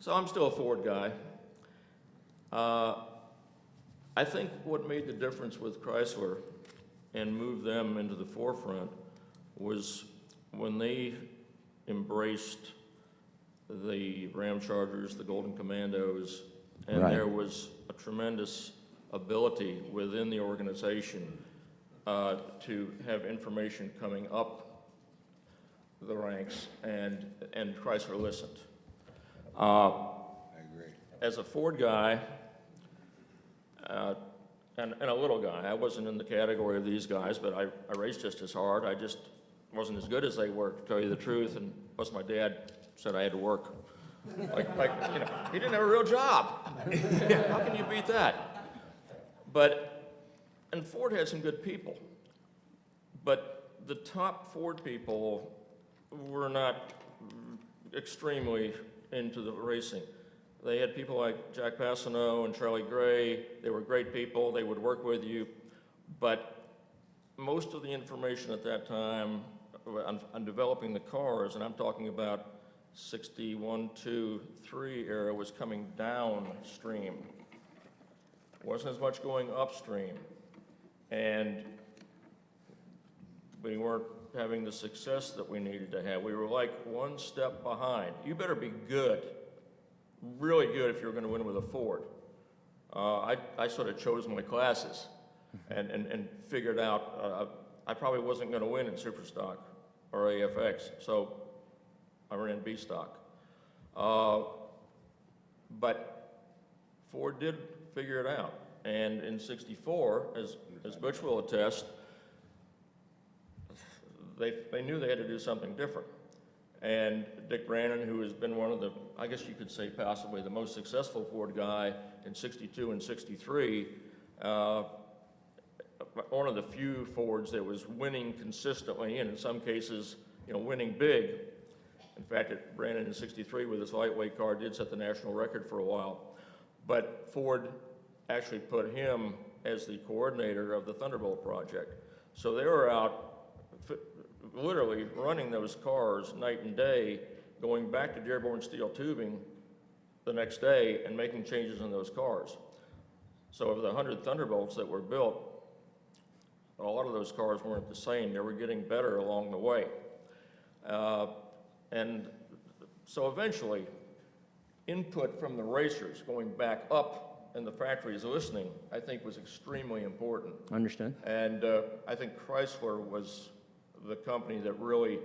So I'm still a Ford guy. I think what made the difference with Chrysler and moved them into the forefront was when they embraced the Ram Chargers, the Golden Commandos, and Right. there was a tremendous ability within the organization to have information coming up the ranks, and Chrysler listened. I agree. As a Ford guy, and a little guy, I wasn't in the category of these guys, but I raced just as hard. I just wasn't as good as they were, to tell you the truth, and plus my dad said I had to work. Like you know, he didn't have a real job. How can you beat that? And Ford had some good people, but the top Ford people were not extremely into the racing. They had people like Jack Passano and Charlie Gray. They were great people. They would work with you, but most of the information at that time on developing the cars, and I'm talking about 61, 2, 3 era, was coming downstream. Wasn't as much going upstream. And we weren't having the success that we needed to have. We were like one step behind. You better be good, really good, if you're going to win with a Ford. I sort of chose my classes and figured out I probably wasn't going to win in Superstock or AFX, so I ran B stock. But Ford did figure it out. And in '64, as Butch will attest, they knew they had to do something different. And Dick Brannon, who has been one of the, I guess you could say possibly the most successful Ford guy in '62 and '63, one of the few Fords that was winning consistently, and in some cases, you know, winning big. In fact, Brannon in '63 with his lightweight car did set the national record for a while. But Ford actually put him as the coordinator of the Thunderbolt project. So they were out literally running those cars night and day, going back to Dearborn steel tubing the next day and making changes in those cars. So of the 100 Thunderbolts that were built, a lot of those cars weren't the same. They were getting better along the way. And so eventually, input from the racers going back up and the factories listening, I think, was extremely important. Understood. And I think Chrysler was the company that really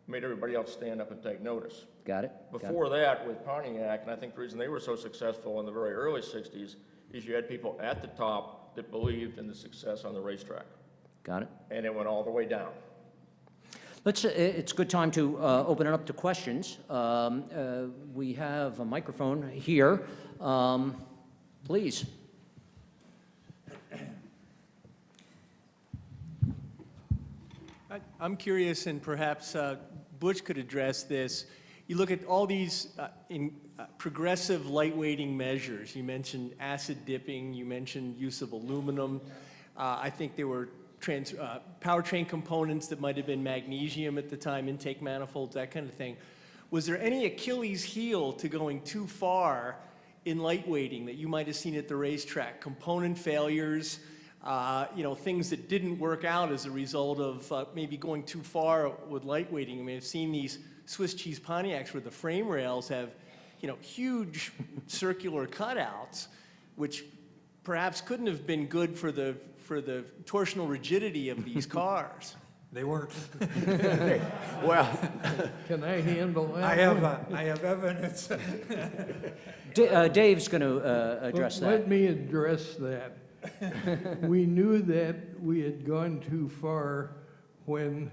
made everybody else stand up and take notice. Got it. Before that, with Pontiac, and I think the reason they were so successful in the very early '60s is you had people at the top that believed in the success on the racetrack. Got it. And it went all the way down. Let's. It's a good time to open it up to questions. We have a microphone here. Please. I'm curious, and perhaps Butch could address this. You look at all these progressive lightweighting measures. You mentioned acid dipping. You mentioned use of aluminum. I think there were powertrain components that might have been magnesium at the time, intake manifolds, that kind of thing. Was there any Achilles heel to going too far in lightweighting that you might have seen at the racetrack? Component failures, you know, things that didn't work out as a result of maybe going too far with lightweighting. I mean, I've seen these Swiss cheese Pontiacs where the frame rails have, you know, huge circular cutouts, which perhaps couldn't have been good for the torsional rigidity of these cars. They weren't. Well, Can I handle that? I have evidence. Dave's going to address Let that. me address that. We knew that we had gone too far when,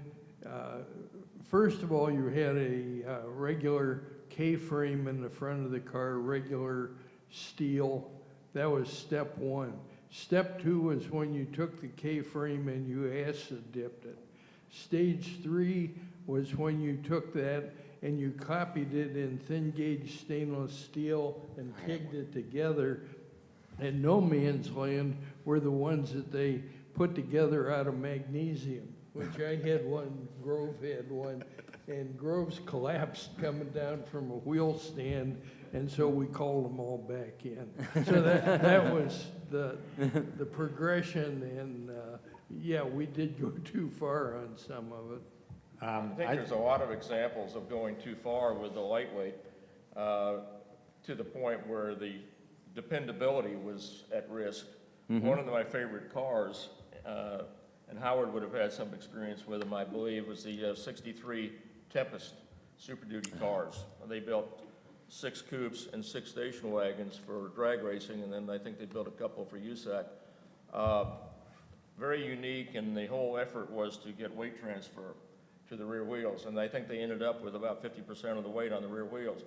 first of all, you had a regular K-frame in the front of the car, regular steel. That was step one. Step two was when you took the K-frame and you acid dipped it. Stage three was when you took that and you copied it in thin gauge stainless steel and pigged it together. And no man's land were the ones that they put together out of magnesium, which I had one, Grove had one, and Grove's collapsed coming down from a wheel stand, and so we called them all back in. So that was the progression, and yeah, we did go too far on some of it. I think there's a lot of examples of going too far with the lightweight to the point where the dependability was at risk. One of my favorite cars, and Howard would have had some experience with them, I believe, was the 63 Tempest Super Duty cars. They built 6 coupes and 6 station wagons for drag racing, and then I think they built a couple for USAC. Very unique, and the whole effort was to get weight transfer to the rear wheels, and I think they ended up with about 50% of the weight on the rear wheels.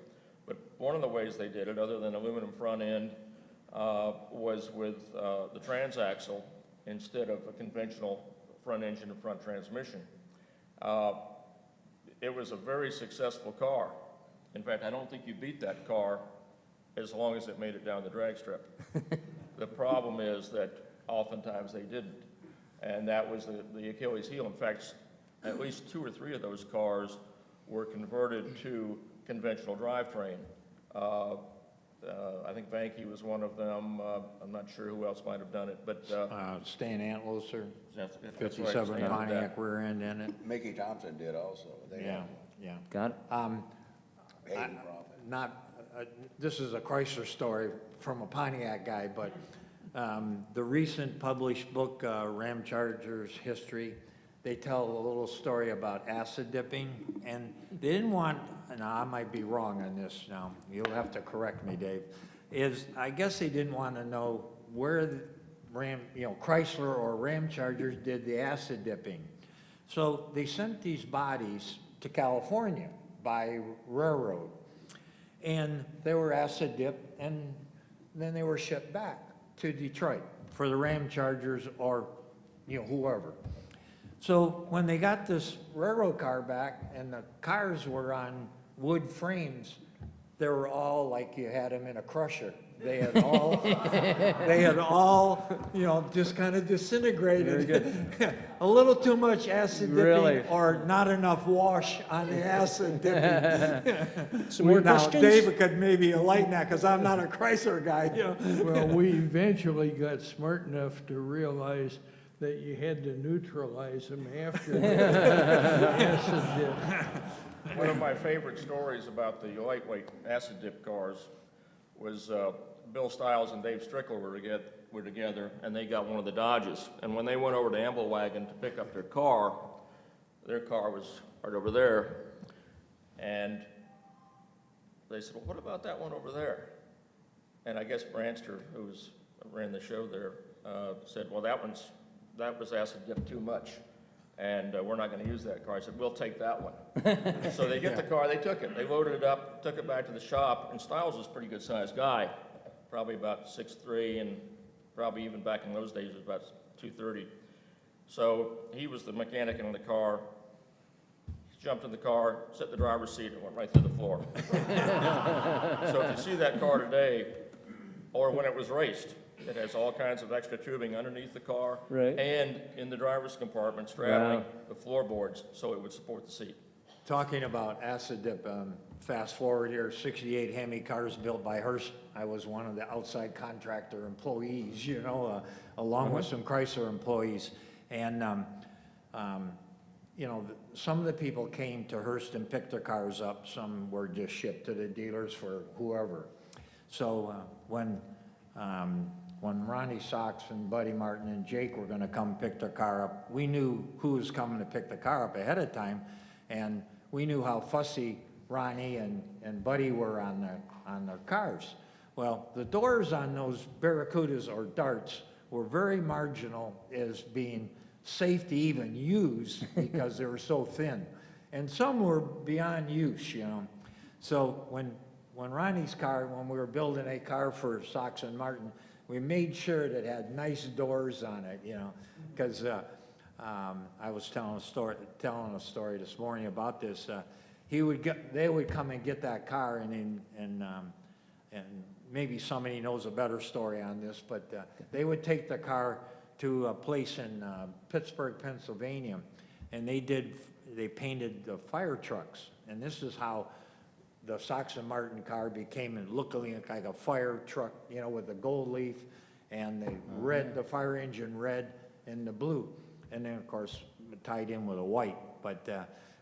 But one of the ways they did it, other than aluminum front end, was with the transaxle instead of a conventional front engine and front transmission. It was a very successful car. In fact, I don't think you beat that car as long as it made it down the drag strip. The problem is that oftentimes they didn't, and that was the Achilles heel. In fact, at least 2 or 3 of those cars were converted to conventional drivetrain. I think Vanke was one of them. I'm not sure who else might have done it, but Stan Antloser, that's right, 57 Stan did Pontiac that. rear end in it. Mickey Thompson did also. They Yeah, yeah. Got it? Hayden Crawford. Not, this is a Chrysler story from a Pontiac guy, but the recent published book, Ram Charger's History, they tell a little story about acid dipping, and they didn't want, now I might be wrong on this now, you'll have to correct me, Dave, is I guess they didn't want to know where the Chrysler or Ram Chargers did the acid dipping. So they sent these bodies to California by railroad, and they were acid dipped, and then they were shipped back to Detroit for the Ram Chargers or whoever. So when they got this railroad car back and the cars were on wood frames, they were all like you had them in a crusher. They had all, just kind of disintegrated. Very good. A little too much acid dipping Really? or not enough wash on the acid dipping. Some more Now, questions? David could maybe enlighten that because I'm not a Chrysler guy. Well, we eventually got smart enough to realize that you had to neutralize them after the acid dip. One of my favorite stories about the lightweight acid dip cars was Bill Stiles and Dave Strickler were together, and they got one of the Dodges. And when they went over to Amblewagon to pick up their car was right over there. And they said, well, what about that one over there? And I guess Branster, who ran the show there, said, well, that was acid dipped too much, and we're not going to use that car. I said, we'll take that one. So they get the car, they took it, they loaded it up, took it back to the shop, and Stiles was a pretty good sized guy, probably about 6'3", and probably even back in those days was about 230. So he was the mechanic in the car. He jumped in the car, sat in the driver's seat, and went right through the floor. So if you see that car today, or when it was raced, it has all kinds of extra tubing underneath the car Right. and in the driver's compartment straddling the floorboards so it would support the seat. Talking about acid dip, fast forward here, 68 Hemi cars built by Hearst. I was one of the outside contractor employees, along with some Chrysler employees. And, some of the people came to Hearst and picked their cars up. Some were just shipped to the dealers for whoever. So when when Ronnie Sox and Buddy Martin and Jake were gonna come pick their car up, we knew who was coming to pick the car up ahead of time, and we knew how fussy Ronnie and Buddy were on their cars. Well, the doors on those Barracudas or Darts were very marginal as being safe to even use because they were so thin. And some were beyond use, you know. So when Ronnie's car, when we were building a car for Sox and Martin, we made sure that it had nice doors on it, you know, because I was telling a story this morning about this. They would come and get that car, and maybe somebody knows a better story on this, but they would take the car to a place in Pittsburgh, Pennsylvania, and they painted the fire trucks, and this is how the Sox and Martin car became looking like a fire truck, you know, with the gold leaf and the red, the fire engine red and the blue, and then of course tied in with a white. But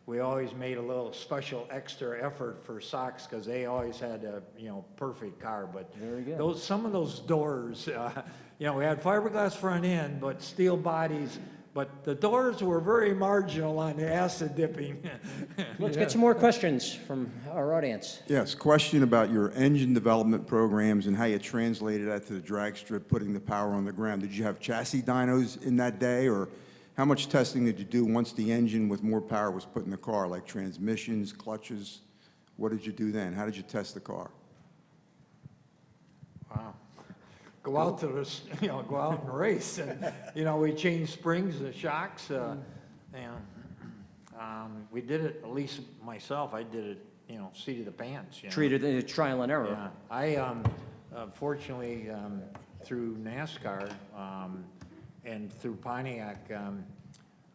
we always made a little special extra effort for Sox because they always had a perfect car. But Very good. some of those doors, we had fiberglass front end, but steel bodies. But the doors were very marginal on the acid dipping. Let's get some more questions from our audience. Yes, question about your engine development programs and how you translated that to the drag strip, putting the power on the ground. Did you have chassis dynos in that day, or how much testing did you do once the engine with more power was put in the car, like transmissions, clutches? What did you do then? How did you test the car? Wow. Go out to this, go out and race, and we changed springs and shocks, and we did it. At least myself, I did it, seat of the pants. Treated it as trial and error. Yeah, I fortunately through NASCAR and through Pontiac,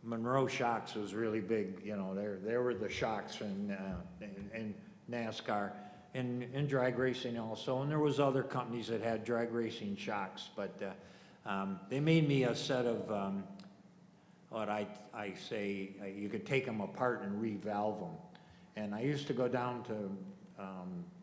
Monroe shocks was really big. There were the shocks in NASCAR. In drag racing also, and there was other companies that had drag racing shocks, but they made me a set of what I say, you could take them apart and revalve them. And I used to go down to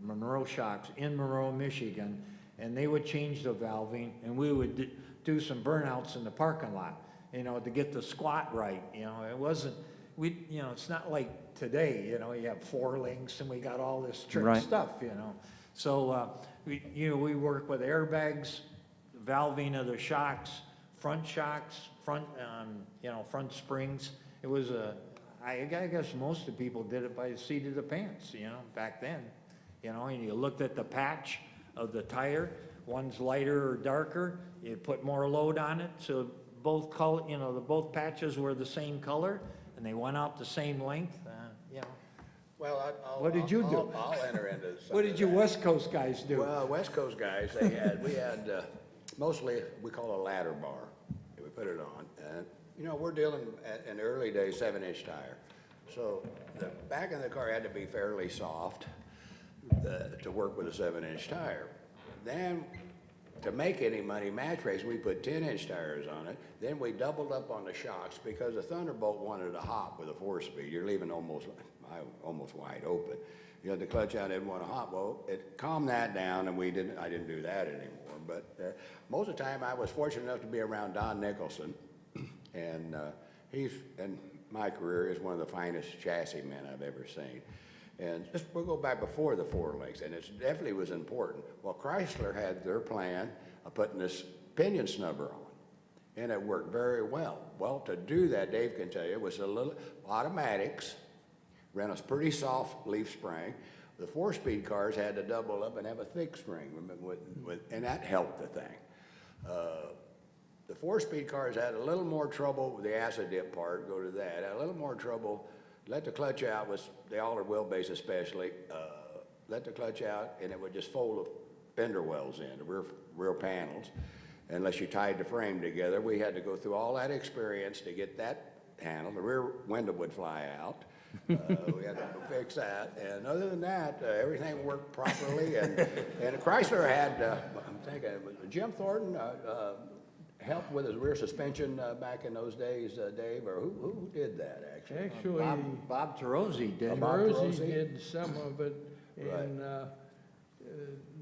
Monroe shocks in Monroe, Michigan, and they would change the valving, and we would do some burnouts in the parking lot, to get the squat right. It wasn't, it's not like today, you have 4 links and we got all this trick Right. stuff, So, we work with airbags, valving of the shocks, front springs. It was I guess most of the people did it by the seat of the pants, back then. And you looked at the patch of the tire, one's lighter or darker, you put more load on it, so both color, both patches were the same color, and they went out the same length, Well, What did you do? I'll enter into some What of did you that. West Coast guys do? Well, West Coast guys, we had mostly, we call a ladder bar. We put it on. And, we're dealing in the early days, 7-inch tire. So the back of the car had to be fairly soft to work with a 7-inch tire. Then, to make any money match race, we put 10-inch tires on it. Then we doubled up on the shocks because the Thunderbolt wanted to hop with a 4-speed. You're leaving almost wide open. The clutch out didn't want to hop. Well, it calmed that down, and I didn't do that anymore. But most of the time, I was fortunate enough to be around Don Nicholson, and he's, in my career, is one of the finest chassis men I've ever seen. And we'll go back before the 4 links, and it definitely was important. Well, Chrysler had their plan of putting this pinion snubber on, and it worked very well. Well, to do that, Dave can tell you, it was a little automatics, ran a pretty soft leaf spring. The 4-speed cars had to double up and have a thick spring, and that helped the thing. The 4-speed cars had a little more trouble with the acid dip part, go to that, had a little more trouble. Let the clutch out, was the Aller wheelbase especially, let the clutch out and it would just fold the fender wells in, the rear panels, unless you tied the frame together. We had to go through all that experience to get that handled. The rear window would fly out. We had to fix that, and other than that, everything worked properly. And Chrysler had, I'm thinking, Jim Thornton helped with his rear suspension back in those days, Dave, or who did that actually? Actually, Bob Tarozzi did. Bob Rosie Tarozzi? did some of it, Right. and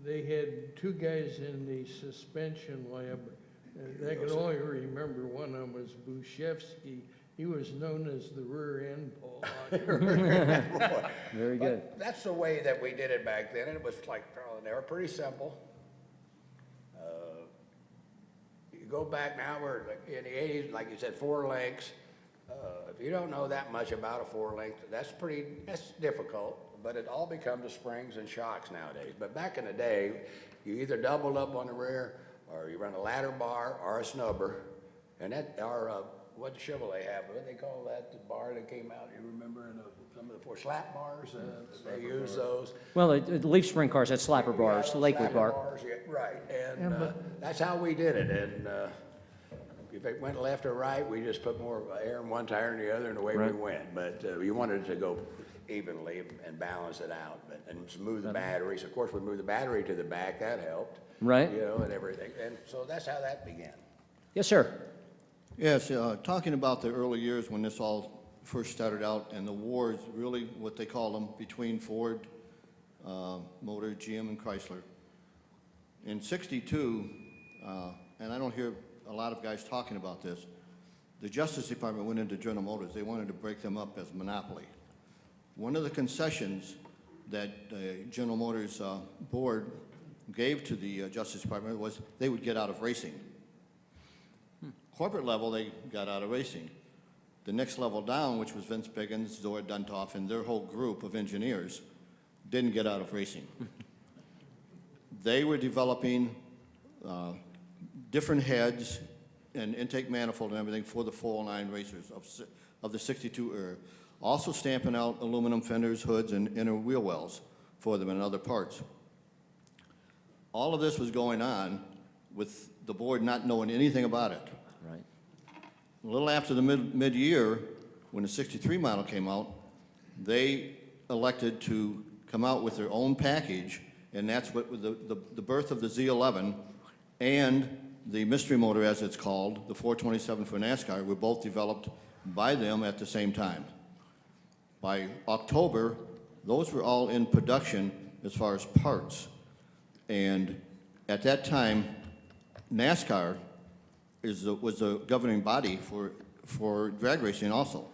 they had two guys in the suspension lab. I can only remember one of them was Bushevsky. He was known as the rear end pull locker. Very good. But that's the way that we did it back then, and it was like, they were pretty simple. You go back now, we're like in the 80s, like you said, 4 links. If you don't know that much about a 4-link, that's difficult, but it all becomes the springs and shocks nowadays. But back in the day, you either doubled up on the rear, or you run a ladder bar or a snubber, and what Chevrolet have, what do they call that, the bar that came out, you remember, in some of the 4 slap bars, they use those. Well, the leaf spring cars had slapper bars, the Lakewood Slapper bar. bars, yeah, right, and that's how we did it, and if it went left or right, we just put more air in one tire than the other, and away we went. But you wanted it to go evenly and balance it out, and smooth the batteries. Of course, we moved the battery to the back, that helped. Right. You know, and everything, and so that's how that began. Yes, sir. Yes, talking about the early years when this all first started out and the wars, really what they call them, between Ford, Motor, GM, and Chrysler. In '62, and I don't hear a lot of guys talking about this, the Justice Department went into General Motors. They wanted to break them up as a monopoly. One of the concessions that General Motors board gave to the Justice Department was they would get out of racing. Corporate level, they got out of racing. The next level down, which was Vince Biggins, Zora Duntoff, and their whole group of engineers, didn't get out of racing. They were developing different heads and intake manifold and everything for the 409 racers of the '62 era. Also stamping out aluminum fenders, hoods, and inner wheel wells for them and other parts. All of this was going on with the board not knowing anything about it. Right. A little after the mid-year, when the '63 model came out, they elected to come out with their own package, and that's what the birth of the Z11 and the mystery motor, as it's called, the 427 for NASCAR, were both developed by them at the same time. By October, those were all in production as far as parts. And at that time, NASCAR was the governing body for drag racing also.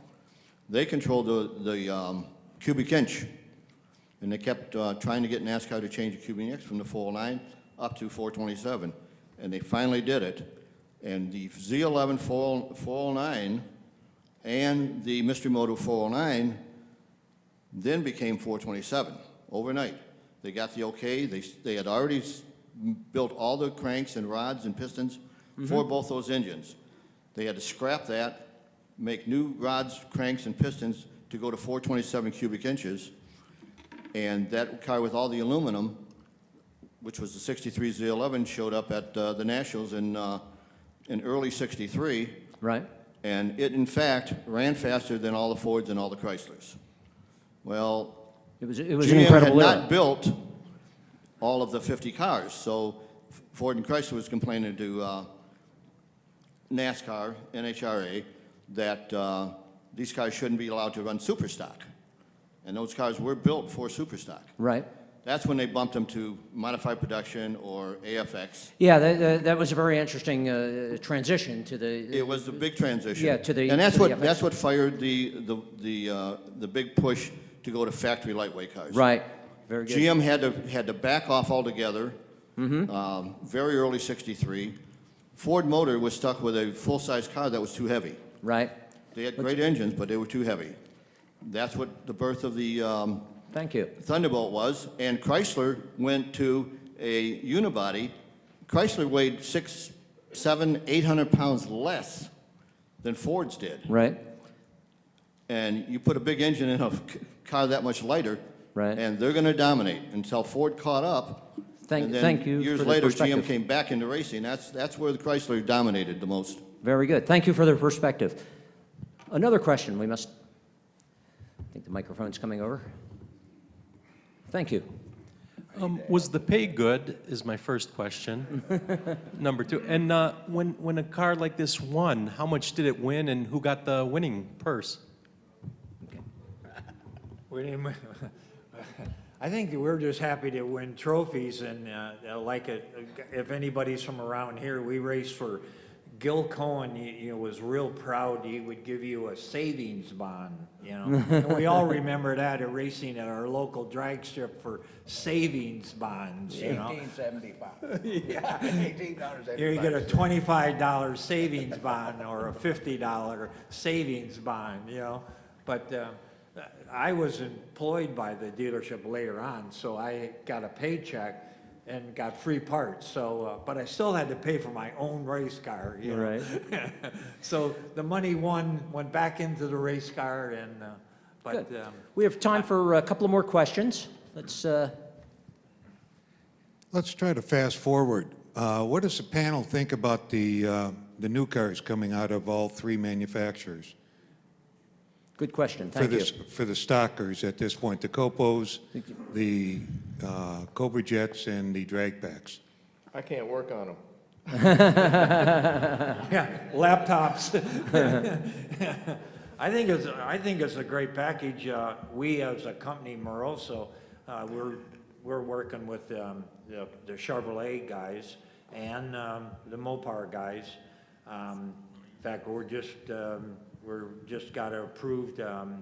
They controlled the cubic inch, and they kept trying to get NASCAR to change the cubic inch from the 409 up to 427, and they finally did it. And the Z11 409 and the Mystery Moto 409 then became 427 overnight. They got the okay. They had already built all the cranks and rods and pistons for both those engines. They had to scrap that, make new rods, cranks, and pistons to go to 427 cubic inches. And that car with all the aluminum, which was the '63 Z11, showed up at the Nationals in early '63. Right. And it, in fact, ran faster than all the Fords and all the Chryslers. Well, It was an GM incredible had era. not built all of the 50 cars, so Ford and Chrysler was complaining to NASCAR, NHRA, that these cars shouldn't be allowed to run super stock. And those cars were built for super stock. Right. That's when they bumped them to modified production or AFX. Yeah, that was a very interesting transition to the. It was a big transition. Yeah, to the. And that's to the what FX. that's what fired the big push to go to factory lightweight cars. Right. Very good. GM had to back off altogether. Very early '63. Ford Motor was stuck with a full-size car that was too heavy. Right. They had great engines, but they were too heavy. That's what the birth of the Thank you. Thunderbolt was. And Chrysler went to a unibody. Chrysler weighed 600, 700, 800 pounds less than Ford's did. Right. And you put a big engine in a car that much lighter, Right. and they're going to dominate until Ford caught up. Thank- and then thank you Years for the later, perspective. GM came back into racing. That's where the Chrysler dominated the most. Very good. Thank you for the perspective. Another question. I think the microphone's coming over. Thank you. Was the pay good, is my first question. Number two, and when a car like this won, how much did it win and who got the winning purse? We didn't win. I think that we're just happy to win trophies and if anybody's from around here, we raced for Gil Cohen, was real proud. He would give you a savings bond, And we all remember that at racing at our local drag strip for savings bonds, 1875. Yeah, $18.75. You get a $25 savings bond or a $50 savings bond, But I was employed by the dealership later on, so I got a paycheck and got free parts. So, but I still had to pay for my own race car. Right. So the money went back into the race car, and Good. We have time for a couple of more questions. Let's Let's try to fast forward. What does the panel think about the new cars coming out of all three manufacturers? Good question. Thank you. For the stockers at this point, the Copos, the Cobra Jets, and the drag packs. I can't work on them. yeah, laptops. I think it's a great package. We as a company, Moroso, we're working with the Chevrolet guys and the Mopar guys. In fact, we're just got approved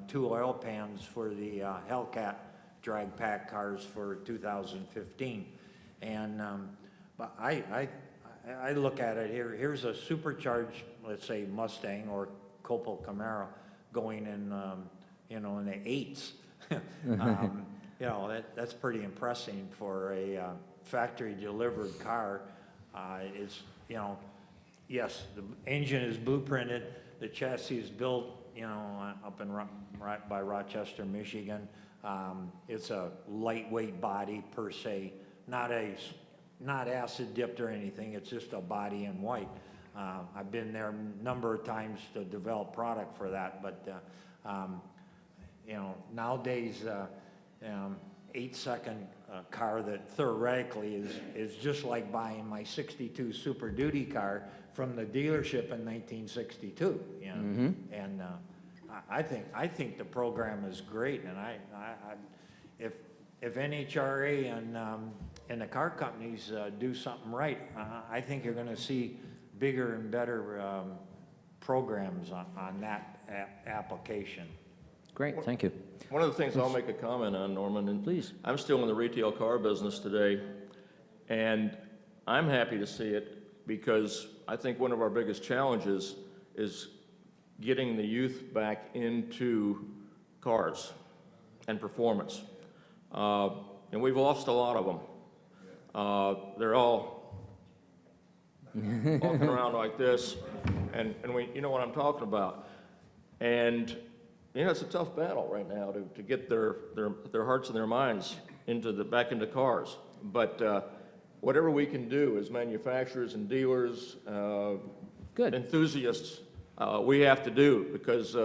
2 oil pans for the Hellcat drag pack cars for 2015, and but I look at it here. Here's a supercharged, let's say Mustang or Copel Camaro, going in in the 8s. That's pretty impressive for a factory delivered car. It's yes, the engine is blueprinted. The chassis is built, up in right by Rochester, Michigan. It's a lightweight body per se, not acid dipped or anything. It's just a body in white. I've been there a number of times to develop product for that, but nowadays, 8-second car that theoretically is just like buying my '62 Super Duty car from the dealership in 1962. And I think the program is great, and if NHRA and the car companies do something right, I think you're going to see bigger and better programs on that application. Great, thank you. One of the things I'll make a comment on, Norman, and Please. I'm still in the retail car business today, and I'm happy to see it because I think one of our biggest challenges is getting the youth back into cars and performance. And we've lost a lot of them. They're all walking around like this, and we, you know what I'm talking about. And it's a tough battle right now to get their hearts and their minds back into cars. But whatever we can do as manufacturers and dealers, Good. enthusiasts, we have to do because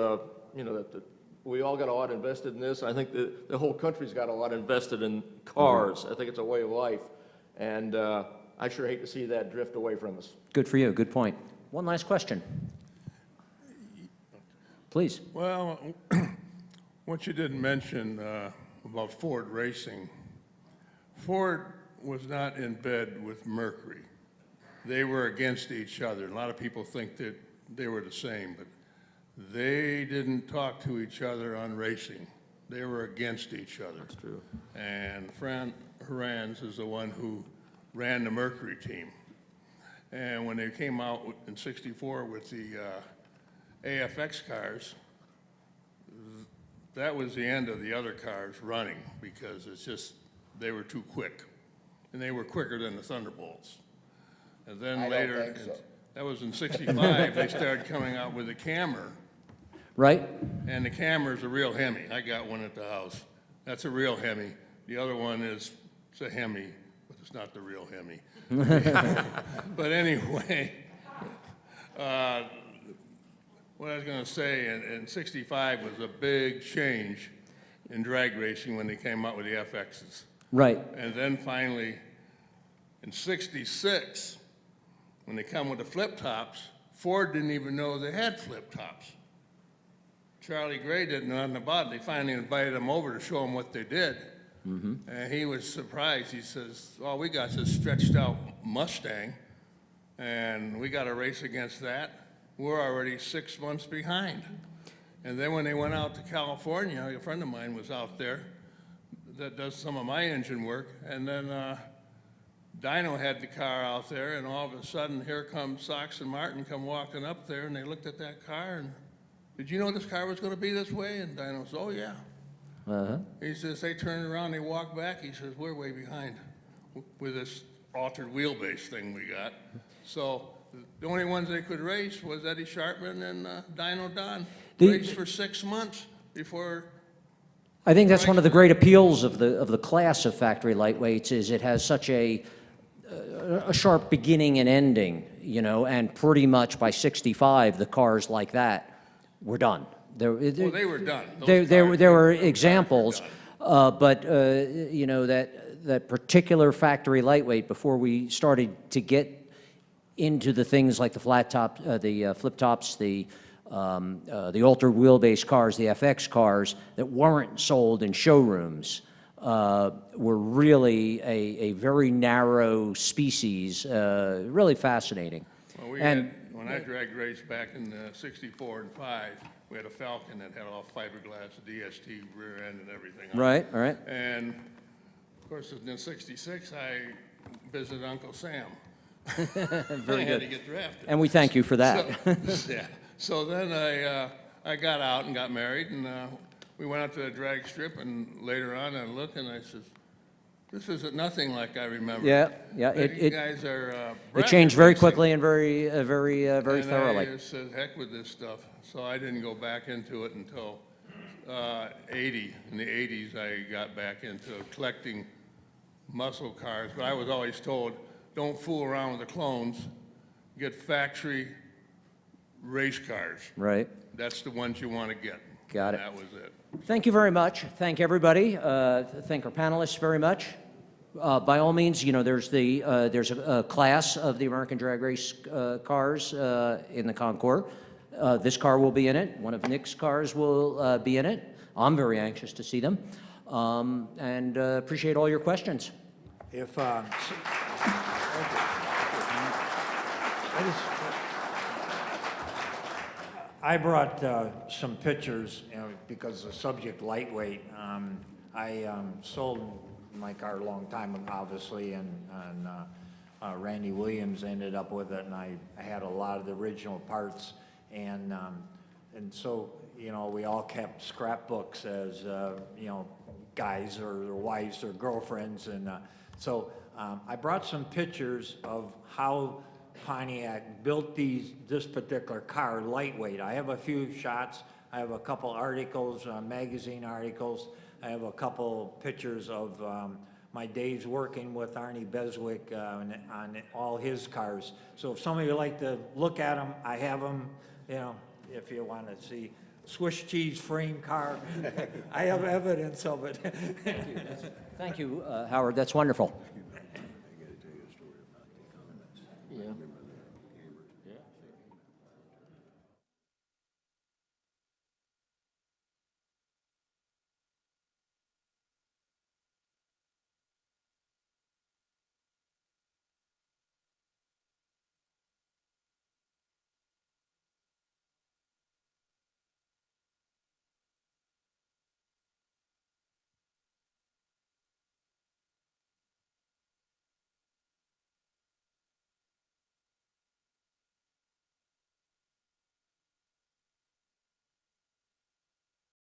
we all got a lot invested in this. I think the whole country's got a lot invested in cars. I think it's a way of life, and I sure hate to see that drift away from us. Good for you. Good point. One last question. Please. Well, what you didn't mention about Ford Racing, Ford was not in bed with Mercury. They were against each other. A lot of people think that they were the same, but they didn't talk to each other on racing. They were against each other. That's true. And Fran Harans is the one who ran the Mercury team. And when they came out in '64 with the AFX cars, that was the end of the other cars running because they were too quick. And they were quicker than the Thunderbolts. And then I don't later, think so. that was in '65, they started coming out with a Camry. Right? And the Camry's a real Hemi. I got one at the house. That's a real Hemi. The other one it's a Hemi, but it's not the real Hemi. But anyway, what I was going to say, in '65 was a big change in drag racing when they came out with the FXs. Right. And then finally, in '66, when they come with the flip tops, Ford didn't even know they had flip tops. Charlie Gray didn't know nothing about it. They finally invited them over to show them what they did. And he was surprised. He says, all we got is a stretched out Mustang, and we got to race against that. We're already 6 months behind. And then when they went out to California, a friend of mine was out there that does some of my engine work, and then Dino had the car out there, and all of a sudden, here comes Sox and Martin come walking up there, and they looked at that car, and, did you know this car was going to be this way? And Dino says, oh, yeah. He says, they turned around, they walked back. He says, we're way behind with this altered wheelbase thing we got. So the only ones they could race was Eddie Sharpman and Dino Don. Raced for 6 months before. I think that's one of the great appeals of the class of factory lightweights is it has such a sharp beginning and ending, you know, and pretty much by 65, the cars like that were done. Well, they were done. There were examples, but you know, that particular factory lightweight, before we started to get into the things like the flat top, the flip tops, the altered wheelbase cars, the FX cars that weren't sold in showrooms, were really a very narrow species, really fascinating. Well, when I drag raced back in '64 and '5, we had a Falcon that had all fiberglass DST rear end and everything. Right, all right. And of course, in '66, I visited Uncle Sam. Very I had good. to get drafted. And we thank you for that. So, yeah. So then I got out and got married, and we went out to the drag strip, and later on I looked and I said, this is nothing like I remember. Yeah, yeah. You guys are. It changed very racing. quickly and very thoroughly. And I said, heck with this stuff. So I didn't go back into it until '80. In the '80s, I got back into collecting muscle cars. But I was always told, don't fool around with the clones. Get factory race cars. Right. That's the ones you want to get. Got it. That was it. Thank you very much. Thank everybody. Thank our panelists very much. By all means, you know, there's a class of the American Drag Race cars in the concours. This car will be in it. One of Nick's cars will be in it. I'm very anxious to see them, and appreciate all your questions. If, I brought some pictures, you know, because the subject lightweight. I sold my car a long time ago, obviously, and Randy Williams ended up with it, and I had a lot of the original parts, and so, you know, we all kept scrapbooks as, you know, guys or their wives or girlfriends, and so I brought some pictures of how Pontiac built this particular car lightweight. I have a few shots. I have a couple articles, magazine articles. I have a couple pictures of my days working with Arnie Beswick on all his cars. So if some of you like to look at them, I have them, you know, if you want to see. Swiss cheese frame car. I have evidence of it. Thank you, Howard. That's wonderful. I gotta tell you a story about the economist. Yeah.